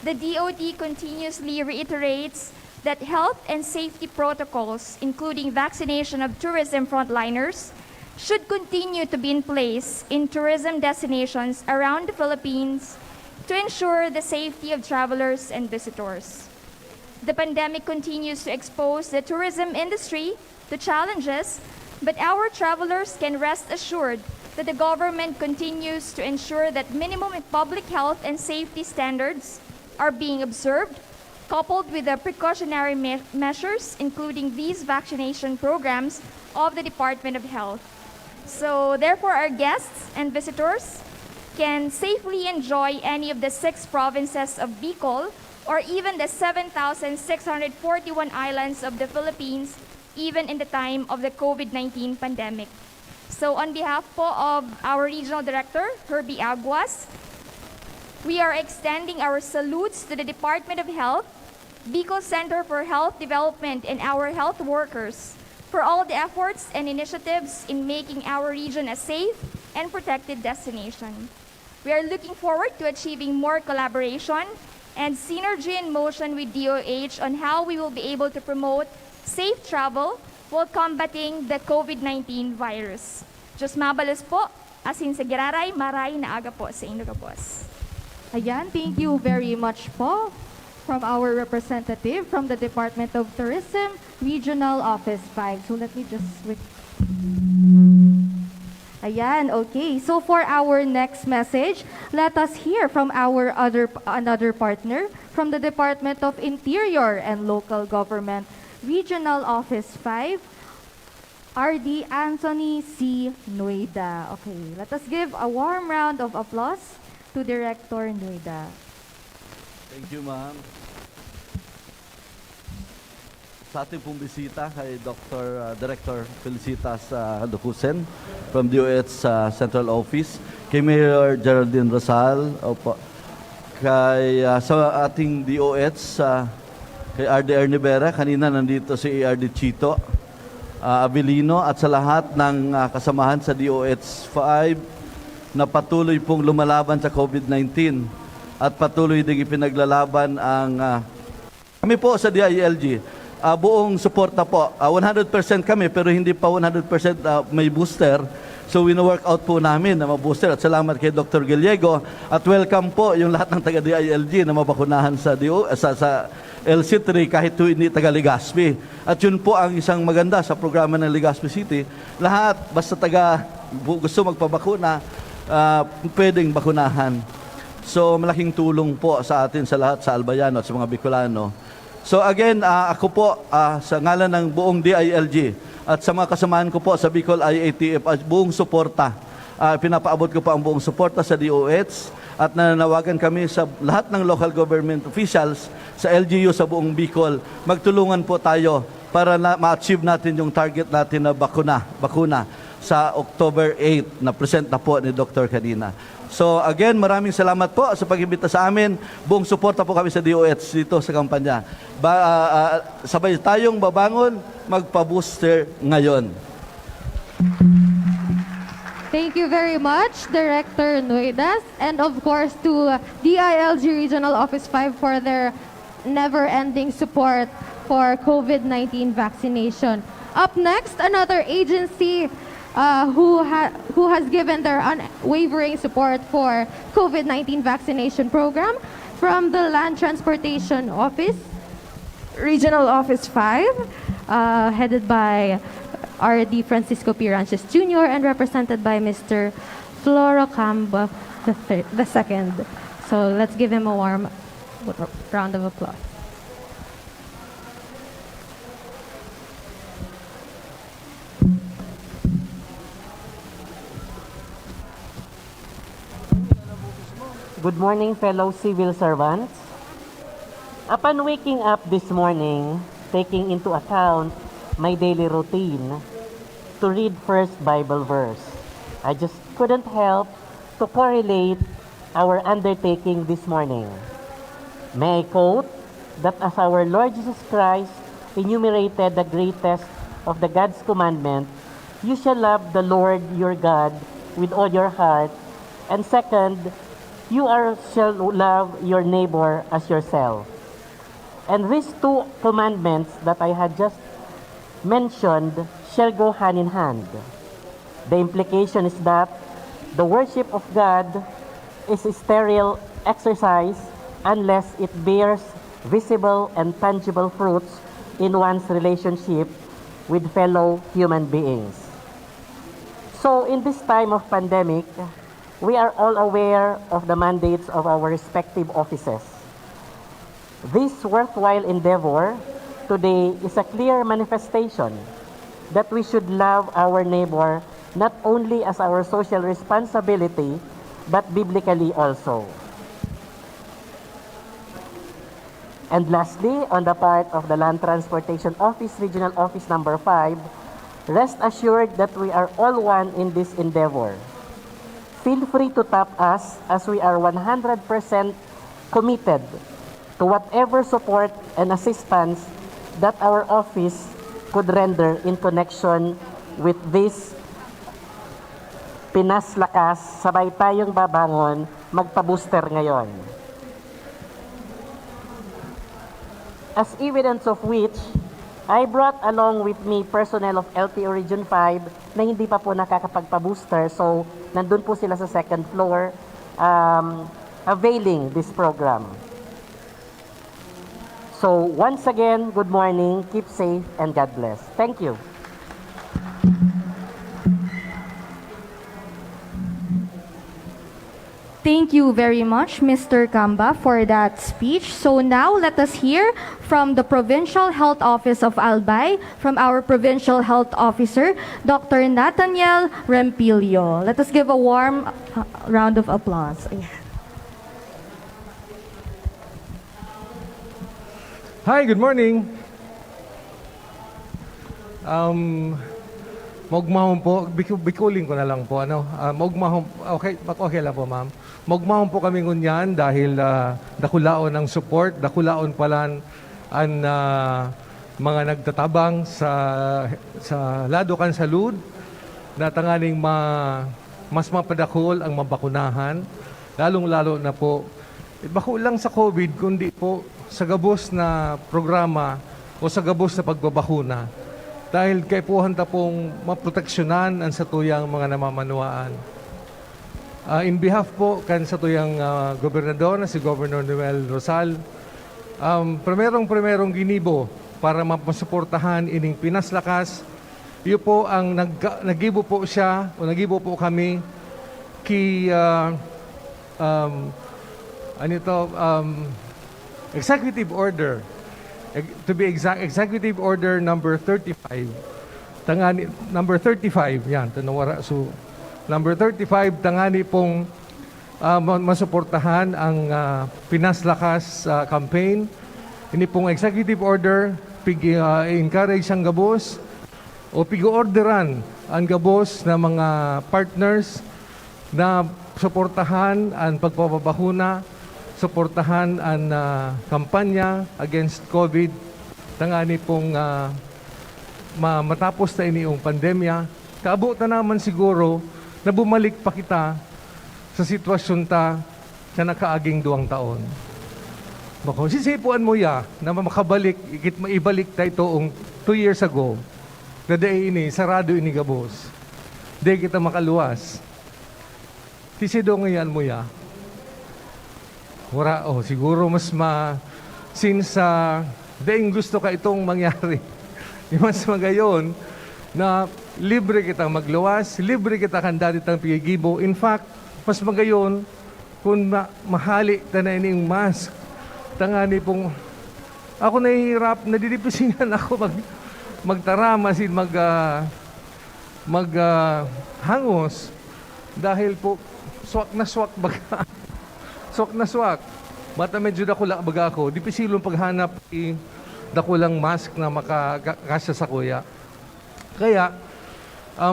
Speaker 11: the DOT continuously reiterates that health and safety protocols, including vaccination of tourism frontliners, should continue to be in place in tourism destinations around the Philippines to ensure the safety of travelers and visitors. The pandemic continues to expose the tourism industry to challenges, but our travelers can rest assured that the government continues to ensure that minimum public health and safety standards are being observed, coupled with the precautionary measures, including these vaccination programs of the Department of Health. So therefore, our guests and visitors can safely enjoy any of the 6 provinces of Bicol or even the 7,641 islands of the Philippines, even in the time of the COVID-19 pandemic. So on behalf po of our Regional Director, Herbie Aguas, we are extending our salutes to the Department of Health, Bicol Center for Health Development, and our health workers for all the efforts and initiatives in making our region a safe and protected destination. We are looking forward to achieving more collaboration and synergy in motion with DOH on how we will be able to promote safe travel while combating the COVID-19 virus. Diyos mabalos po, asin sa giraray, maray na aga po sa inyo kapos.
Speaker 5: Ayan, thank you very much po from our representative from the Department of Tourism, Regional Office 5. So let me just switch. Ayan, okay. So for our next message, let us hear from our another partner from the Department of Interior and Local Government, Regional Office 5, RD Anthony C. Nuida. Okay, let us give a warm round of applause to Director Nuida.
Speaker 12: Thank you, ma'am. Sa ating pong bisita kay Director Felicitas Lucusen from DOH Central Office. kay Mayor Geraldine Rosal, opo, kay sa ating DOH, kay RD Ernivera, kanina nandito si ARD Chito Abilino, at sa lahat ng kasamahan sa DOH 5 na patuloy pong lumalaban sa COVID-19 at patuloy ding ipinaglalaban ang kami po sa DILG. Buong suporta po. 100% kami pero hindi pa 100% may booster. So wino-work out po namin na ma-booster. At salamat kay Dr. Gallego. At welcome po yung lahat ng taga-DILG na mabakunahan sa LC3 kahit hindi taga Legazpi. At yun po ang isang maganda sa programa ng Legazpi City. Lahat, basta gusto magpabakuna, pwedeng bakunahan. So malaking tulong po sa atin sa lahat, sa Albayano at sa mga Bicolano. So again, ako po sa ngalan ng buong DILG at sa mga kasamaan ko po sa Bicol IATF, buong suporta. Pinapaabot ko po ang buong suporta sa DOH at nananawagan kami sa lahat ng local government officials sa LGU sa buong Bicol. Magtulungan po tayo para ma-achieve natin yung target natin na bakuna sa October 8 na present na po ni Dr. kanina. So again, maraming salamat po sa pag-imbita sa amin. Buong suporta po kami sa DOH dito sa kampanya. Sabay tayong babangon, magpa-booster ngayon.
Speaker 5: Thank you very much, Director Nuedas, and of course to DILG Regional Office 5 for their never-ending support for COVID-19 vaccination. Up next, another agency who has given their unwavering support for COVID-19 vaccination program from the Land Transportation Office, Regional Office 5, headed by RD Francisco P. Ranches Jr. and represented by Mr. Floro Camba II. So let's give him a warm round of applause.
Speaker 13: Good morning, fellow civil servants. Upon waking up this morning, taking into account my daily routine to read first Bible verse, I just couldn't help to correlate our undertaking this morning. May I quote that as our Lord Jesus Christ enumerated the greatest of the God's commandment, you shall love the Lord your God with all your heart, and second, shall love your neighbor as yourself. And these two commandments that I had just mentioned shall go hand in hand. The implication is that the worship of God is a sterile exercise unless it bears visible and tangible fruits in one's relationship with fellow human beings. So in this time of pandemic, we are all aware of the mandates of our respective offices. This worthwhile endeavor today is a clear manifestation that we should love our neighbor not only as our social responsibility, but biblically also. And lastly, on the part of the Land Transportation Office, Regional Office number 5, rest assured that we are all one in this endeavor. Feel free to tap us as we are 100% committed to whatever support and assistance that our office could render in connection with this Pinas Lakas. Sabay tayong babangon, magpa-booster ngayon. As evidence of which, I brought along with me personnel of LTO Region 5 na hindi pa po nakakapagpa-booster. So, nandun po sila sa second floor availing this program. So, once again, good morning, keep safe, and God bless. Thank you.
Speaker 6: Thank you very much, Mr. Camba, for that speech. So now let us hear from the Provincial Health Office of Albay, from our Provincial Health Officer, Dr. Nathaniel Rempilio. Let us give a warm round of applause.
Speaker 14: Hi, good morning. Maugmahon po, bikulin ko na lang po, maugmahon, okay lang po, ma'am. Maugmahon po kami ngunyan dahil dakulaon ang support, dakulaon palan ang mga nagtatabang sa lado kan salud na tanganing mas mapadakol ang mabakunahan, lalong-lalo na po, bako lang sa COVID, kundi po sa gabos na programa o sa gabos na pagbabakuna. Dahil kay puhan ta pong maproteksyonan ang satuyang mga namamanuaan. In behalf po kan satuyang gobernador na si Governor Noel Rosal, primerong ginibo para mapasuportahan ining Pinas Lakas. Iyo po ang nagibo po siya o nagibo po kami kay executive order. To be exact, Executive Order number 35. Number 35, yan, tanawara. So, number 35, tangani pong masuportahan ang Pinas Lakas campaign. Ini pong Executive Order, encourage ang gabos o pigo-orderan ang gabos na mga partners na suportahan ang pagpapabakuna, suportahan ang kampanya against COVID. Tangani pong matapos na iniong pandemya, kaabot na naman siguro na bumalik pa kita sa sitwasyon ta sa nakaaging 2 taon. Bako, sisipuan mo ya na makabalik, maibalik tayo toong 2 years ago, na day ini, sarado ini gabos. Day kita makaluwas. Sisido ngayon mo ya. Siguro mas since daing gusto ka itong mangyari, mas magayon na libre kita magluwas, libre kita kanda ditang pigigibo. In fact, mas magayon kung mahali ta na ining mask. Tangani pong, ako nahihirap, nadidipisingan ako magtarama sin hangos dahil po swak na swak baga. Swak na swak. Bata medyo dakula baga ako. Di pisilong paghanap dakulang mask na makakasya sa kuya. Kaya,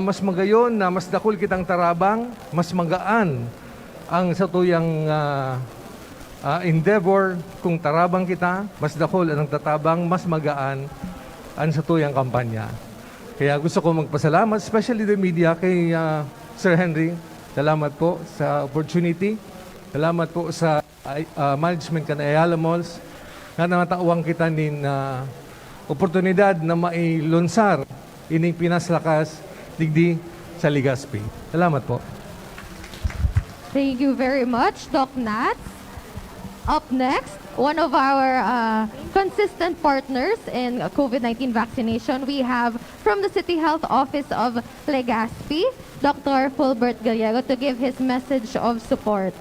Speaker 14: mas magayon na mas dakul kitang tarabang, mas magaan ang satuyang endeavor kung tarabang kita, mas dakul ang tatabang, mas magaan ang satuyang kampanya. Kaya gusto ko magpasalamat, especially the media, kay Sir Henry. Salamat po sa opportunity. Salamat po sa management ka na Ayala Malls na namatauang kita nin oportunidad na mailunsar ining Pinas Lakas digdi sa Legazpi. Salamat po.
Speaker 5: Thank you very much, Doc Nats. Up next, one of our consistent partners in COVID-19 vaccination, we have from the City Health Office of Legazpi, Dr. Fulbert Gallego, to give his message of support.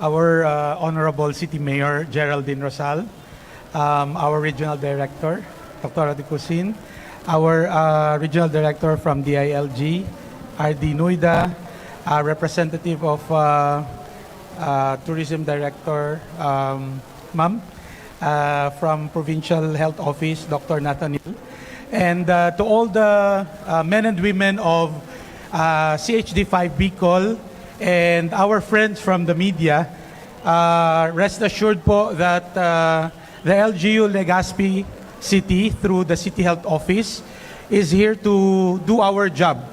Speaker 1: Our Honorable City Mayor Geraldine Rosal, our Regional Director, Dr. Adikusin, our Regional Director from DILG, RD Nuida, representative of Tourism Director, Ma'am, from Provincial Health Office, Dr. Nathaniel, and to all the men and women of CHD5 Bicol, and our friends from the media, rest assured po that the LGU Legazpi City, through the City Health Office, is here to do our job,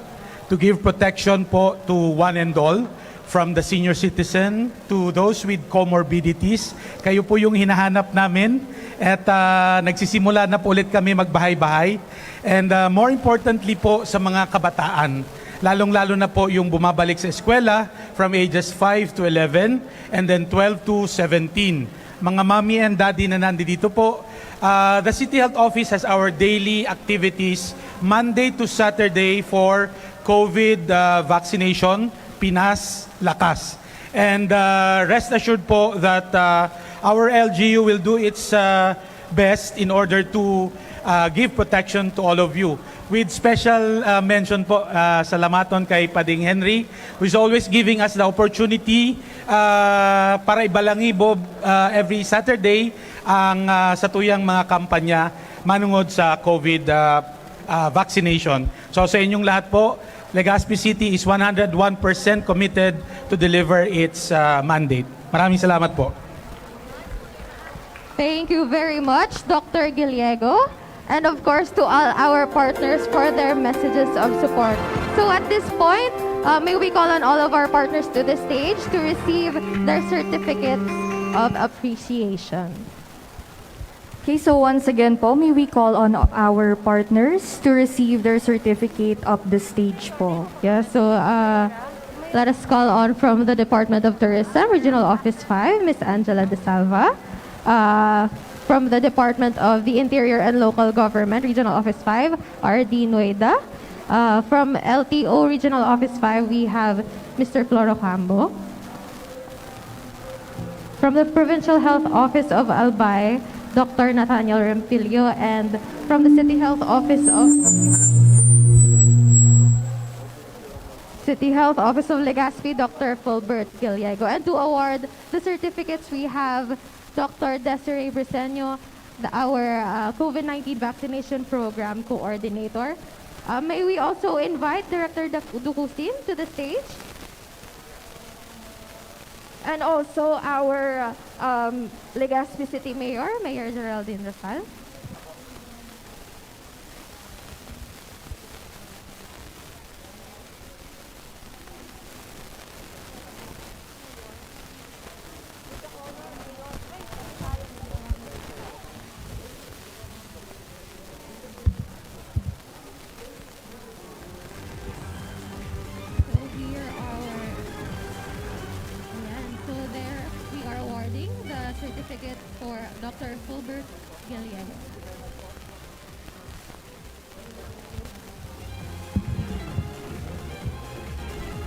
Speaker 1: to give protection po to one and all, from the senior citizen to those with comorbidities. Kayo po yung hinahanap namin at nagsisimula na po ulit kami magbahay-bahay. And more importantly po sa mga kabataan, lalong-lalo na po yung bumabalik sa eskwela from ages 5 to 11 and then 12 to 17. Mga mommy and daddy na nandito po, the City Health Office has our daily activities Monday to Saturday for COVID vaccination, Pinas Lakas. And rest assured po that our LGU will do its best in order to give protection to all of you. With special mention po, salamaton kay Pading Henry, who is always giving us the opportunity para ibalangibo every Saturday ang satuyang mga kampanya manungod sa COVID vaccination. So sa inyong lahat po, Legazpi City is 101% committed to deliver its mandate. Maraming salamat po.
Speaker 5: Thank you very much, Dr. Gallego. And of course, to all our partners for their messages of support. So at this point, may we call on all of our partners to the stage to receive their certificates of appreciation.
Speaker 6: Okay, so once again po, may we call on our partners to receive their certificate of the stage po.
Speaker 5: Yeah, so let us call on from the Department of Tourism, Regional Office 5, Ms. Angela De Salva. From the Department of the Interior and Local Government, Regional Office 5, R.D. Nueda. From LTO Regional Office 5, we have Mr. Floro Cambo. From the Provincial Health Office of Albay, Dr. Nathaniel Rempilio, and from the City Health Office of Legazpi, Dr. Fulbert Gallego. And to award the certificates, we have Dr. Desiree Briseño, our COVID-19 vaccination program coordinator. May we also invite Director Dukusin to the stage? And also our Legazpi City Mayor, Mayor Geraldine Rasal. Certificate for Dr. Fulbert Gallego.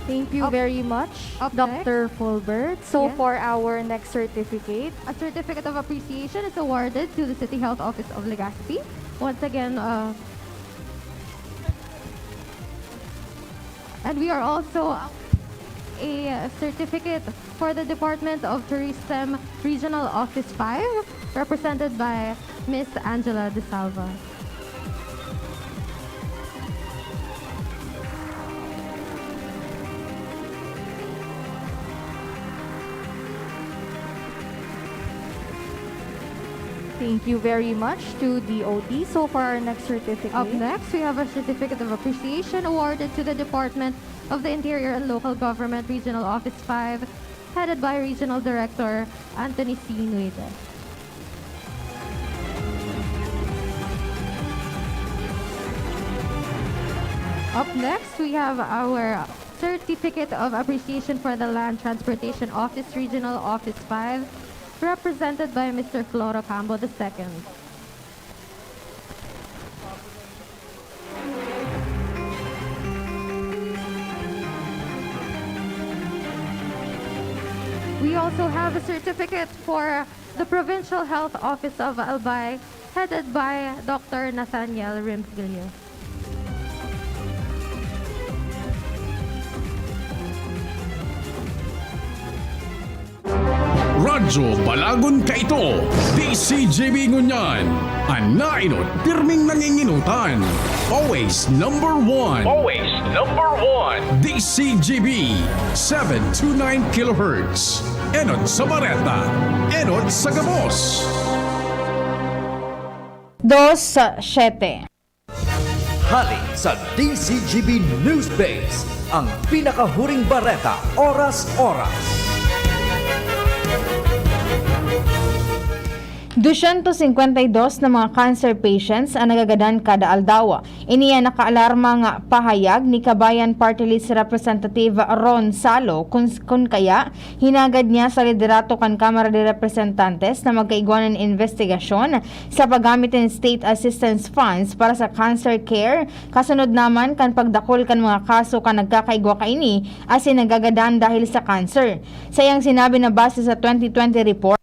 Speaker 6: Thank you very much, Dr. Fulbert. So
Speaker 5: Yes.
Speaker 6: for our next certificate,
Speaker 5: A certificate of appreciation is awarded to the City Health Office of Legazpi. Once again, and we are also a certificate for the Department of Tourism Regional Office 5, represented by Ms. Angela De Salva.
Speaker 6: thank you very much to DOT. So for our next certificate,
Speaker 5: Up next, we have a certificate of appreciation awarded to the Department of the Interior and Local Government Regional Office 5, headed by Regional Director Anthony C. Nueda. Up next, we have our Certificate of Appreciation for the Land Transportation Office, Regional Office 5, represented by Mr. Floro Cambo II. We also have a certificate for the Provincial Health Office of Albay, headed by Dr. Nathaniel Rempilio.
Speaker 9: Radyo Balagon Kaito, DCJB Ngunyan, Anainot, pirming nanginginutan. Always number one. Always number one. DCJB, 729 kHz. Enot sa Bareta, Enot sa Gabos.
Speaker 15: 2-7.
Speaker 16: Hali sa DCGB News Base, ang pinakahuring bareta oras-oras.
Speaker 15: 252 na mga cancer patients ang nagagadan kada aldaw. Iniya nakaalarma nga pahayag ni Kabayan Party List Representative Ron Salo kung kaya hinagad niya sa liderato kan Kamara de Representantes na magkaigwanan investigasyon sa paggamit ng state assistance funds para sa cancer care. Kasunod naman kan pagdakol kan mga kaso kan nagkakaigwa kaini asin nagagadan dahil sa cancer. Sayang sinabi na base sa 2020 report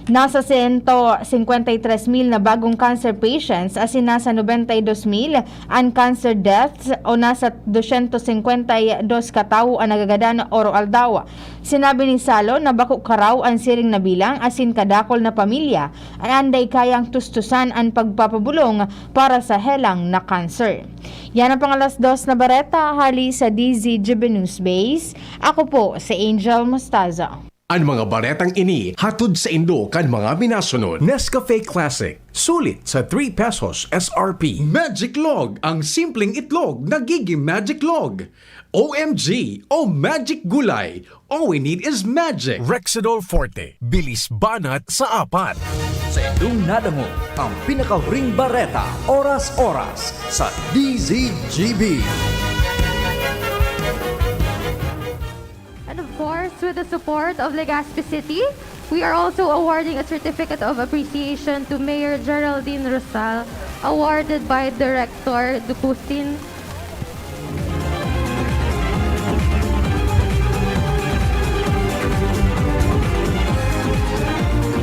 Speaker 15: Nasa 153,000 na bagong cancer patients as in nasa 92,000 ang cancer deaths o nasa 252 katao ang nagagadan oro aldaw. Sinabi ni Salo na bako karaw ang siring na bilang asin kadakol na pamilya ang anday kayang tustusan ang pagpapabulong para sa helang na cancer. Yan ang pangalas 2 na bareta hali sa DZGB News Base. Ako po si Angel Mostaza.
Speaker 9: Ang mga baretang ini hatod sa Indo kan mga minasunod. Nescafe Classic, sulit sa 3 pesos SRP. Magic Log, ang simpleng itlog nagiging Magic Log. OMG o Magic Gulay, all we need is magic. Rexidol Forte, bilis banat sa 4.
Speaker 16: Sa Indong nadamo ang pinakahuring bareta, oras-oras sa DZGB.
Speaker 5: And of course, with the support of Legazpi City, we are also awarding a certificate of appreciation to Mayor Geraldine Rosal, awarded by Director Ducusin.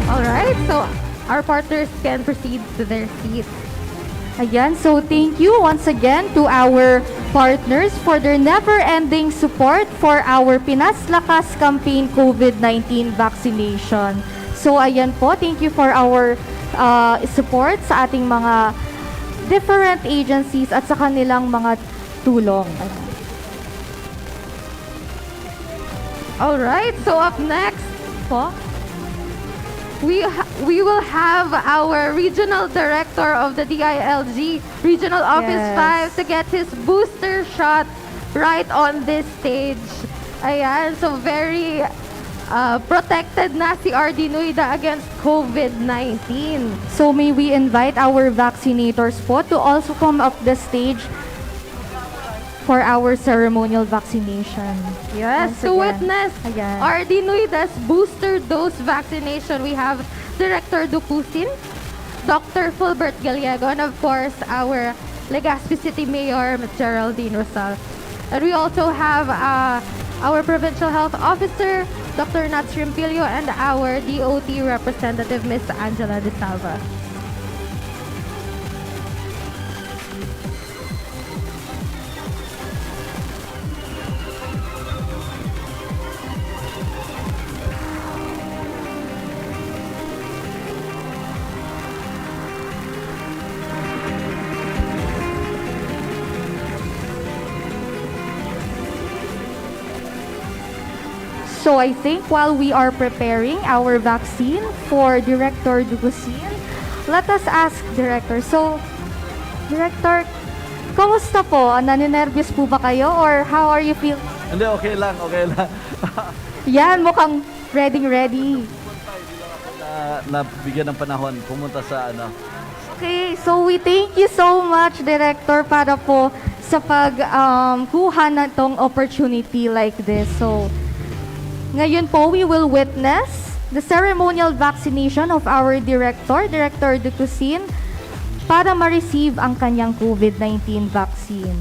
Speaker 5: Alright, so our partners can proceed to their seats.
Speaker 6: Ayan, so thank you once again to our partners for their never-ending support for our Pinas Lakas campaign COVID-19 vaccination. So ayan po, thank you for our support sa ating mga different agencies at sa kanilang mga tulong.
Speaker 5: Alright, so up next po, we will have our regional director of the DILG Regional Office 5 to get his booster shot right on this stage. Ayan, so very protected na si RD Nuida against COVID-19.
Speaker 6: So may we invite our vaccinators po to also come up the stage for our ceremonial vaccination.
Speaker 5: Yes,
Speaker 6: Once
Speaker 5: to
Speaker 6: again.
Speaker 5: witness
Speaker 6: Ayan.
Speaker 5: RD Nuida's booster dose vaccination, we have Director Ducusin, Dr. Fulbert Gallego, and of course, our Legazpi City Mayor, Ms. Geraldine Rosal. And we also have our Provincial Health Officer, Dr. Nats Rimpilio, and our DOT representative, Ms. Angela De Salva.
Speaker 6: So I think while we are preparing our vaccine for Director Dugusin, let us ask Director. So, Director, kamusta po? Naninervyos po ba kayo or how are you feel?
Speaker 12: Hindi, okay lang, okay lang.
Speaker 6: Yan, mukhang ready.
Speaker 12: Nabigyan ng panahon, pumunta sa ano.
Speaker 6: Okay, so we thank you so much, Director, para po sa kuha na tong opportunity like this. So, ngayon po, we will witness the ceremonial vaccination of our Director Ducusin, para ma-receive ang kanyang COVID-19 vaccine.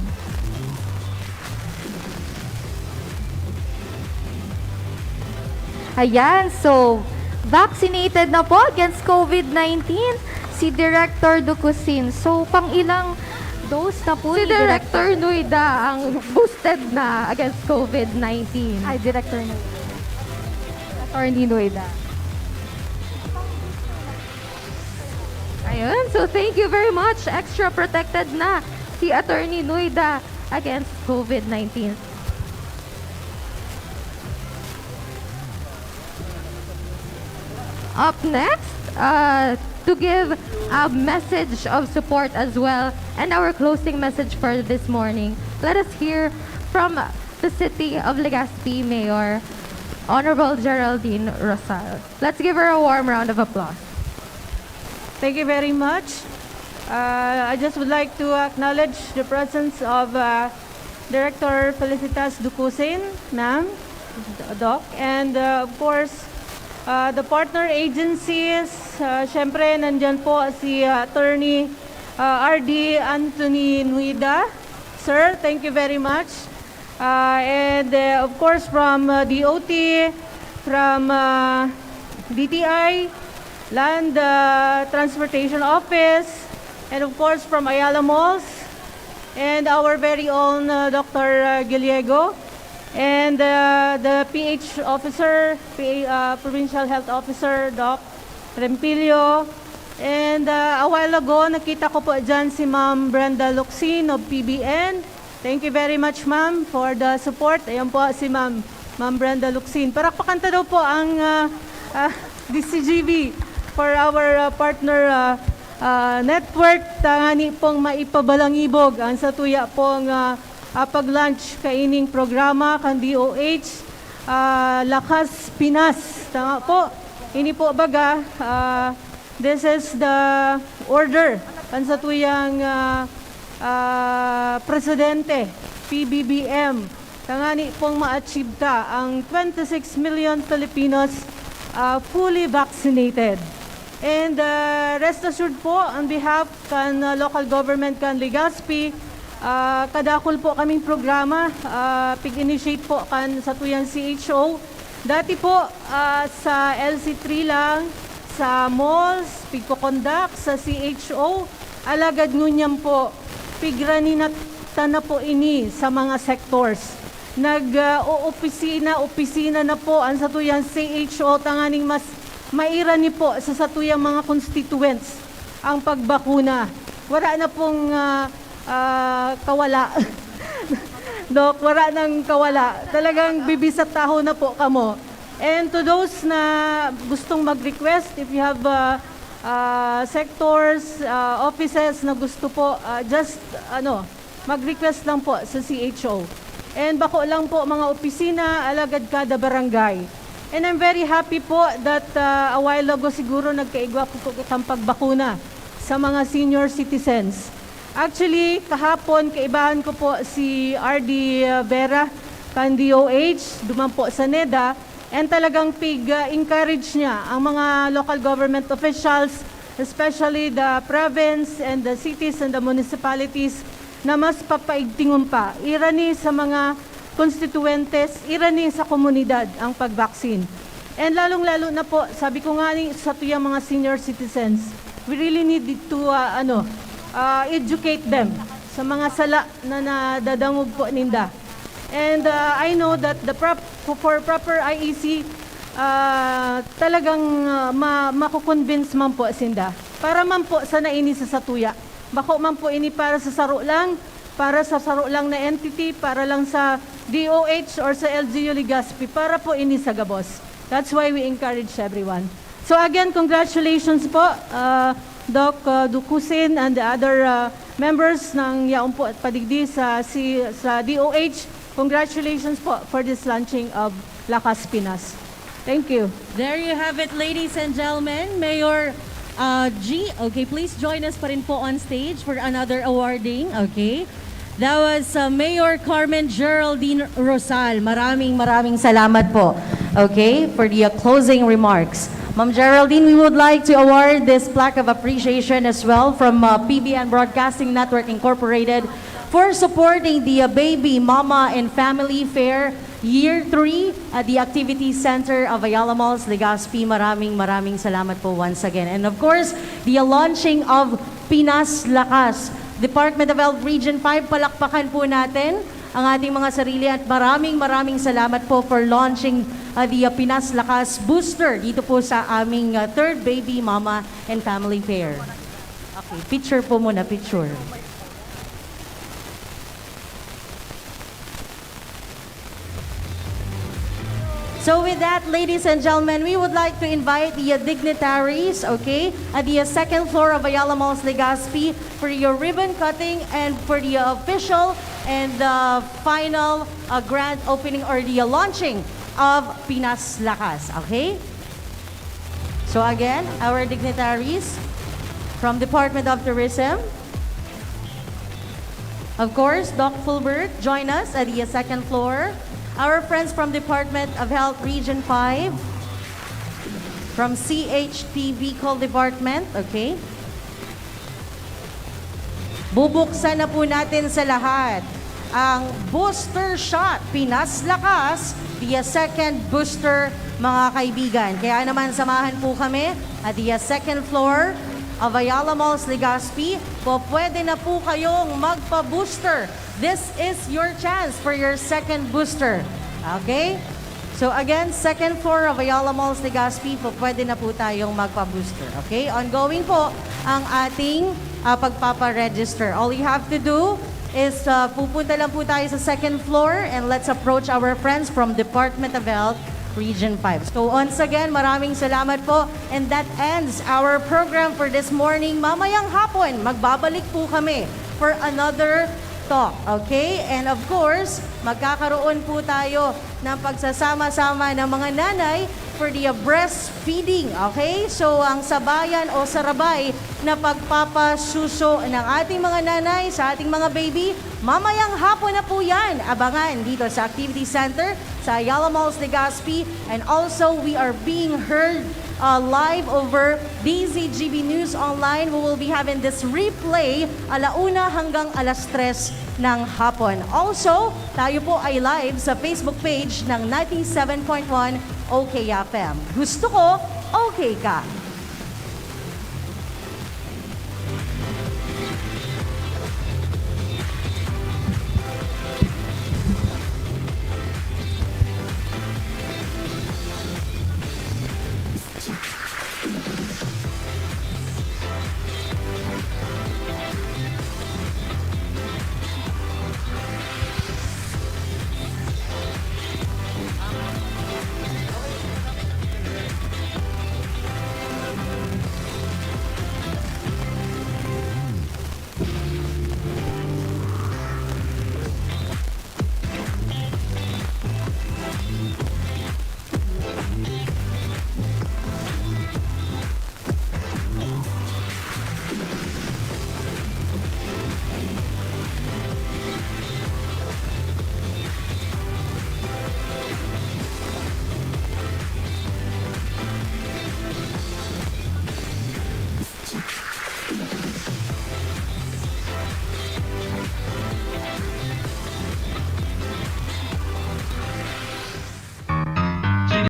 Speaker 6: Ayan, so vaccinated na po against COVID-19 si Director Ducusin. So, pang ilang dose na po
Speaker 5: Si
Speaker 6: ni
Speaker 5: Director Nuida ang boosted na against COVID-19.
Speaker 6: Ay, Director Nuida. Attorney Nuida.
Speaker 5: Ayun, so thank you very much. Extra protected na si Attorney Nuida against COVID-19. Up next, to give a message of support as well and our closing message for this morning, let us hear from the City of Legazpi Mayor, Honorable Geraldine Rosal. Let's give her a warm round of applause.
Speaker 17: Thank you very much. I just would like to acknowledge the presence of Director Felicitas Ducusin, ma'am, Doc, and of course, the partner agencies. Syempre, nandyan po si Attorney RD Anthony Nuida. Sir, thank you very much. And of course, from DOT, from DTI, Land Transportation Office, and of course from Ayala Malls, and our very own Dr. Gallego, and the PH officer, Provincial Health Officer, Doc Rempilio. And a while ago, nakita ko po dyan si Ma'am Brenda Luxin of PBN. Thank you very much, Ma'am, for the support. Ayan po si Ma'am Brenda Luxin. Parakpakanta daw po ang DCGB for our partner network. Tangani pong maipabalangibog ang satuya pong pag-launch kaining programa kan DOH Lakas Pinas. Tama po. Ini po baga, this is the order kan satuyang presidente PBBM. Tangani pong ma-achieve ka ang 26 million Filipinos fully vaccinated. And rest assured po, on behalf kan local government kan Legazpi, kadakol po kaming programa, pig-initiate po kan sa tuyang CHO. Dati po sa LC3 lang, sa malls, pigko-conduct, sa CHO, alagad ngunyam po, pigrani na po ini sa mga sectors. Opisina na po ang sa tuyang CHO, tanganing mas mairani po sa satuyang mga constituents ang pagbakuna. Wala na pong kawala. Dok, wala nang kawala. Talagang bibisat taho na po kamo. And to those na gustong mag-request, if you have sectors, offices na gusto po, just mag-request lang po sa CHO. And bako lang po mga opisina, alagad kada barangay. And I'm very happy po that a while ago siguro nagkaigwa po itong pagbakuna sa mga senior citizens. Actually, kahapon, kaibahan ko po si RD Vera, kan DOH, duman po sa NEDA, and talagang encourage niya ang mga local government officials, especially the province and the cities and the municipalities, na mas papaigtingon pa. Irani sa mga constituentes, irani sa komunidad ang pag-vaccine. And lalong-lalo na po, sabi ko nga sa tuyang mga senior citizens, we really need to educate them sa mga sala na nadadangog po ninda. And I know that for proper IEC, talagang makukonvince man po sinda. Para man po sa naini sa satuya. Bako man po ini para sa saro lang, para sa saro lang na entity, para lang sa DOH or sa LGU Legazpi, para po ini sa Gabos. That's why we encourage everyone. So again, congratulations po, Doc Dukusin and the other members ng Yaon po at Padigdi sa DOH. Congratulations po for this launching of Lakas Pinas. Thank you.
Speaker 4: There you have it, ladies and gentlemen. Mayor G, okay, please join us pa rin po on stage for another awarding, okay? That was Mayor Carmen Geraldine Rosal. Maraming salamat po, okay, for the closing remarks. Ma'am Geraldine, we would like to award this plaque of appreciation as well from PBN Broadcasting Network Incorporated for supporting the Baby, Mama, and Family Fair Year 3 at the Activity Center of Ayala Malls, Legazpi. Maraming salamat po once again. And of course, the launching of Pinas Lakas. Department of Health Region 5, palakpakan po natin ang ating mga sarili at maraming salamat po for launching the Pinas Lakas Booster dito po sa aming third Baby, Mama, and Family Fair. Okay, picture po muna, picture. So with that, ladies and gentlemen, we would like to invite the dignitaries, okay, at the second floor of Ayala Malls, Legazpi for your ribbon cutting and for the official and final grand opening or the launching of Pinas Lakas, okay? So again, our dignitaries from Department of Tourism, of course, Doc Fulbert, join us at the second floor. Our friends from Department of Health Region 5, from CHT Bicol Department, okay? Bubuksan na po natin sa lahat ang booster shot, Pinas Lakas, the second booster mga kaibigan. Kaya naman samahan po kami at the second floor of Ayala Malls Legazpi. Pwede na po kayong magpa-booster. This is your chance for your second booster. Okay? So again, second floor of Ayala Malls Legazpi, pwede na po tayong magpa-booster. Okay? Ongoing po ang ating pagpapa-register. All you have to do is pupunta lang po tayo sa second floor and let's approach our friends from Department of Health Region 5. So once again, maraming salamat po. And that ends our program for this morning. Mamayang hapon, magbabalik po kami for another talk. Okay? And of course, magkakaroon po tayo ng pagsasama-sama ng mga nanay for the breastfeeding. Okay? So ang sabayan o sarabay na pagpapasuso ng ating mga nanay sa ating mga baby, mamayang hapon na po yan. Abangan dito sa Activity Center sa Ayala Malls Legazpi. And also, we are being heard live over DZGB News Online. We will be having this replay 1:00 hanggang 3:00 ng hapon. Also, tayo po ay live sa Facebook page ng 97.1 OKFM. Gusto ko, okay ka.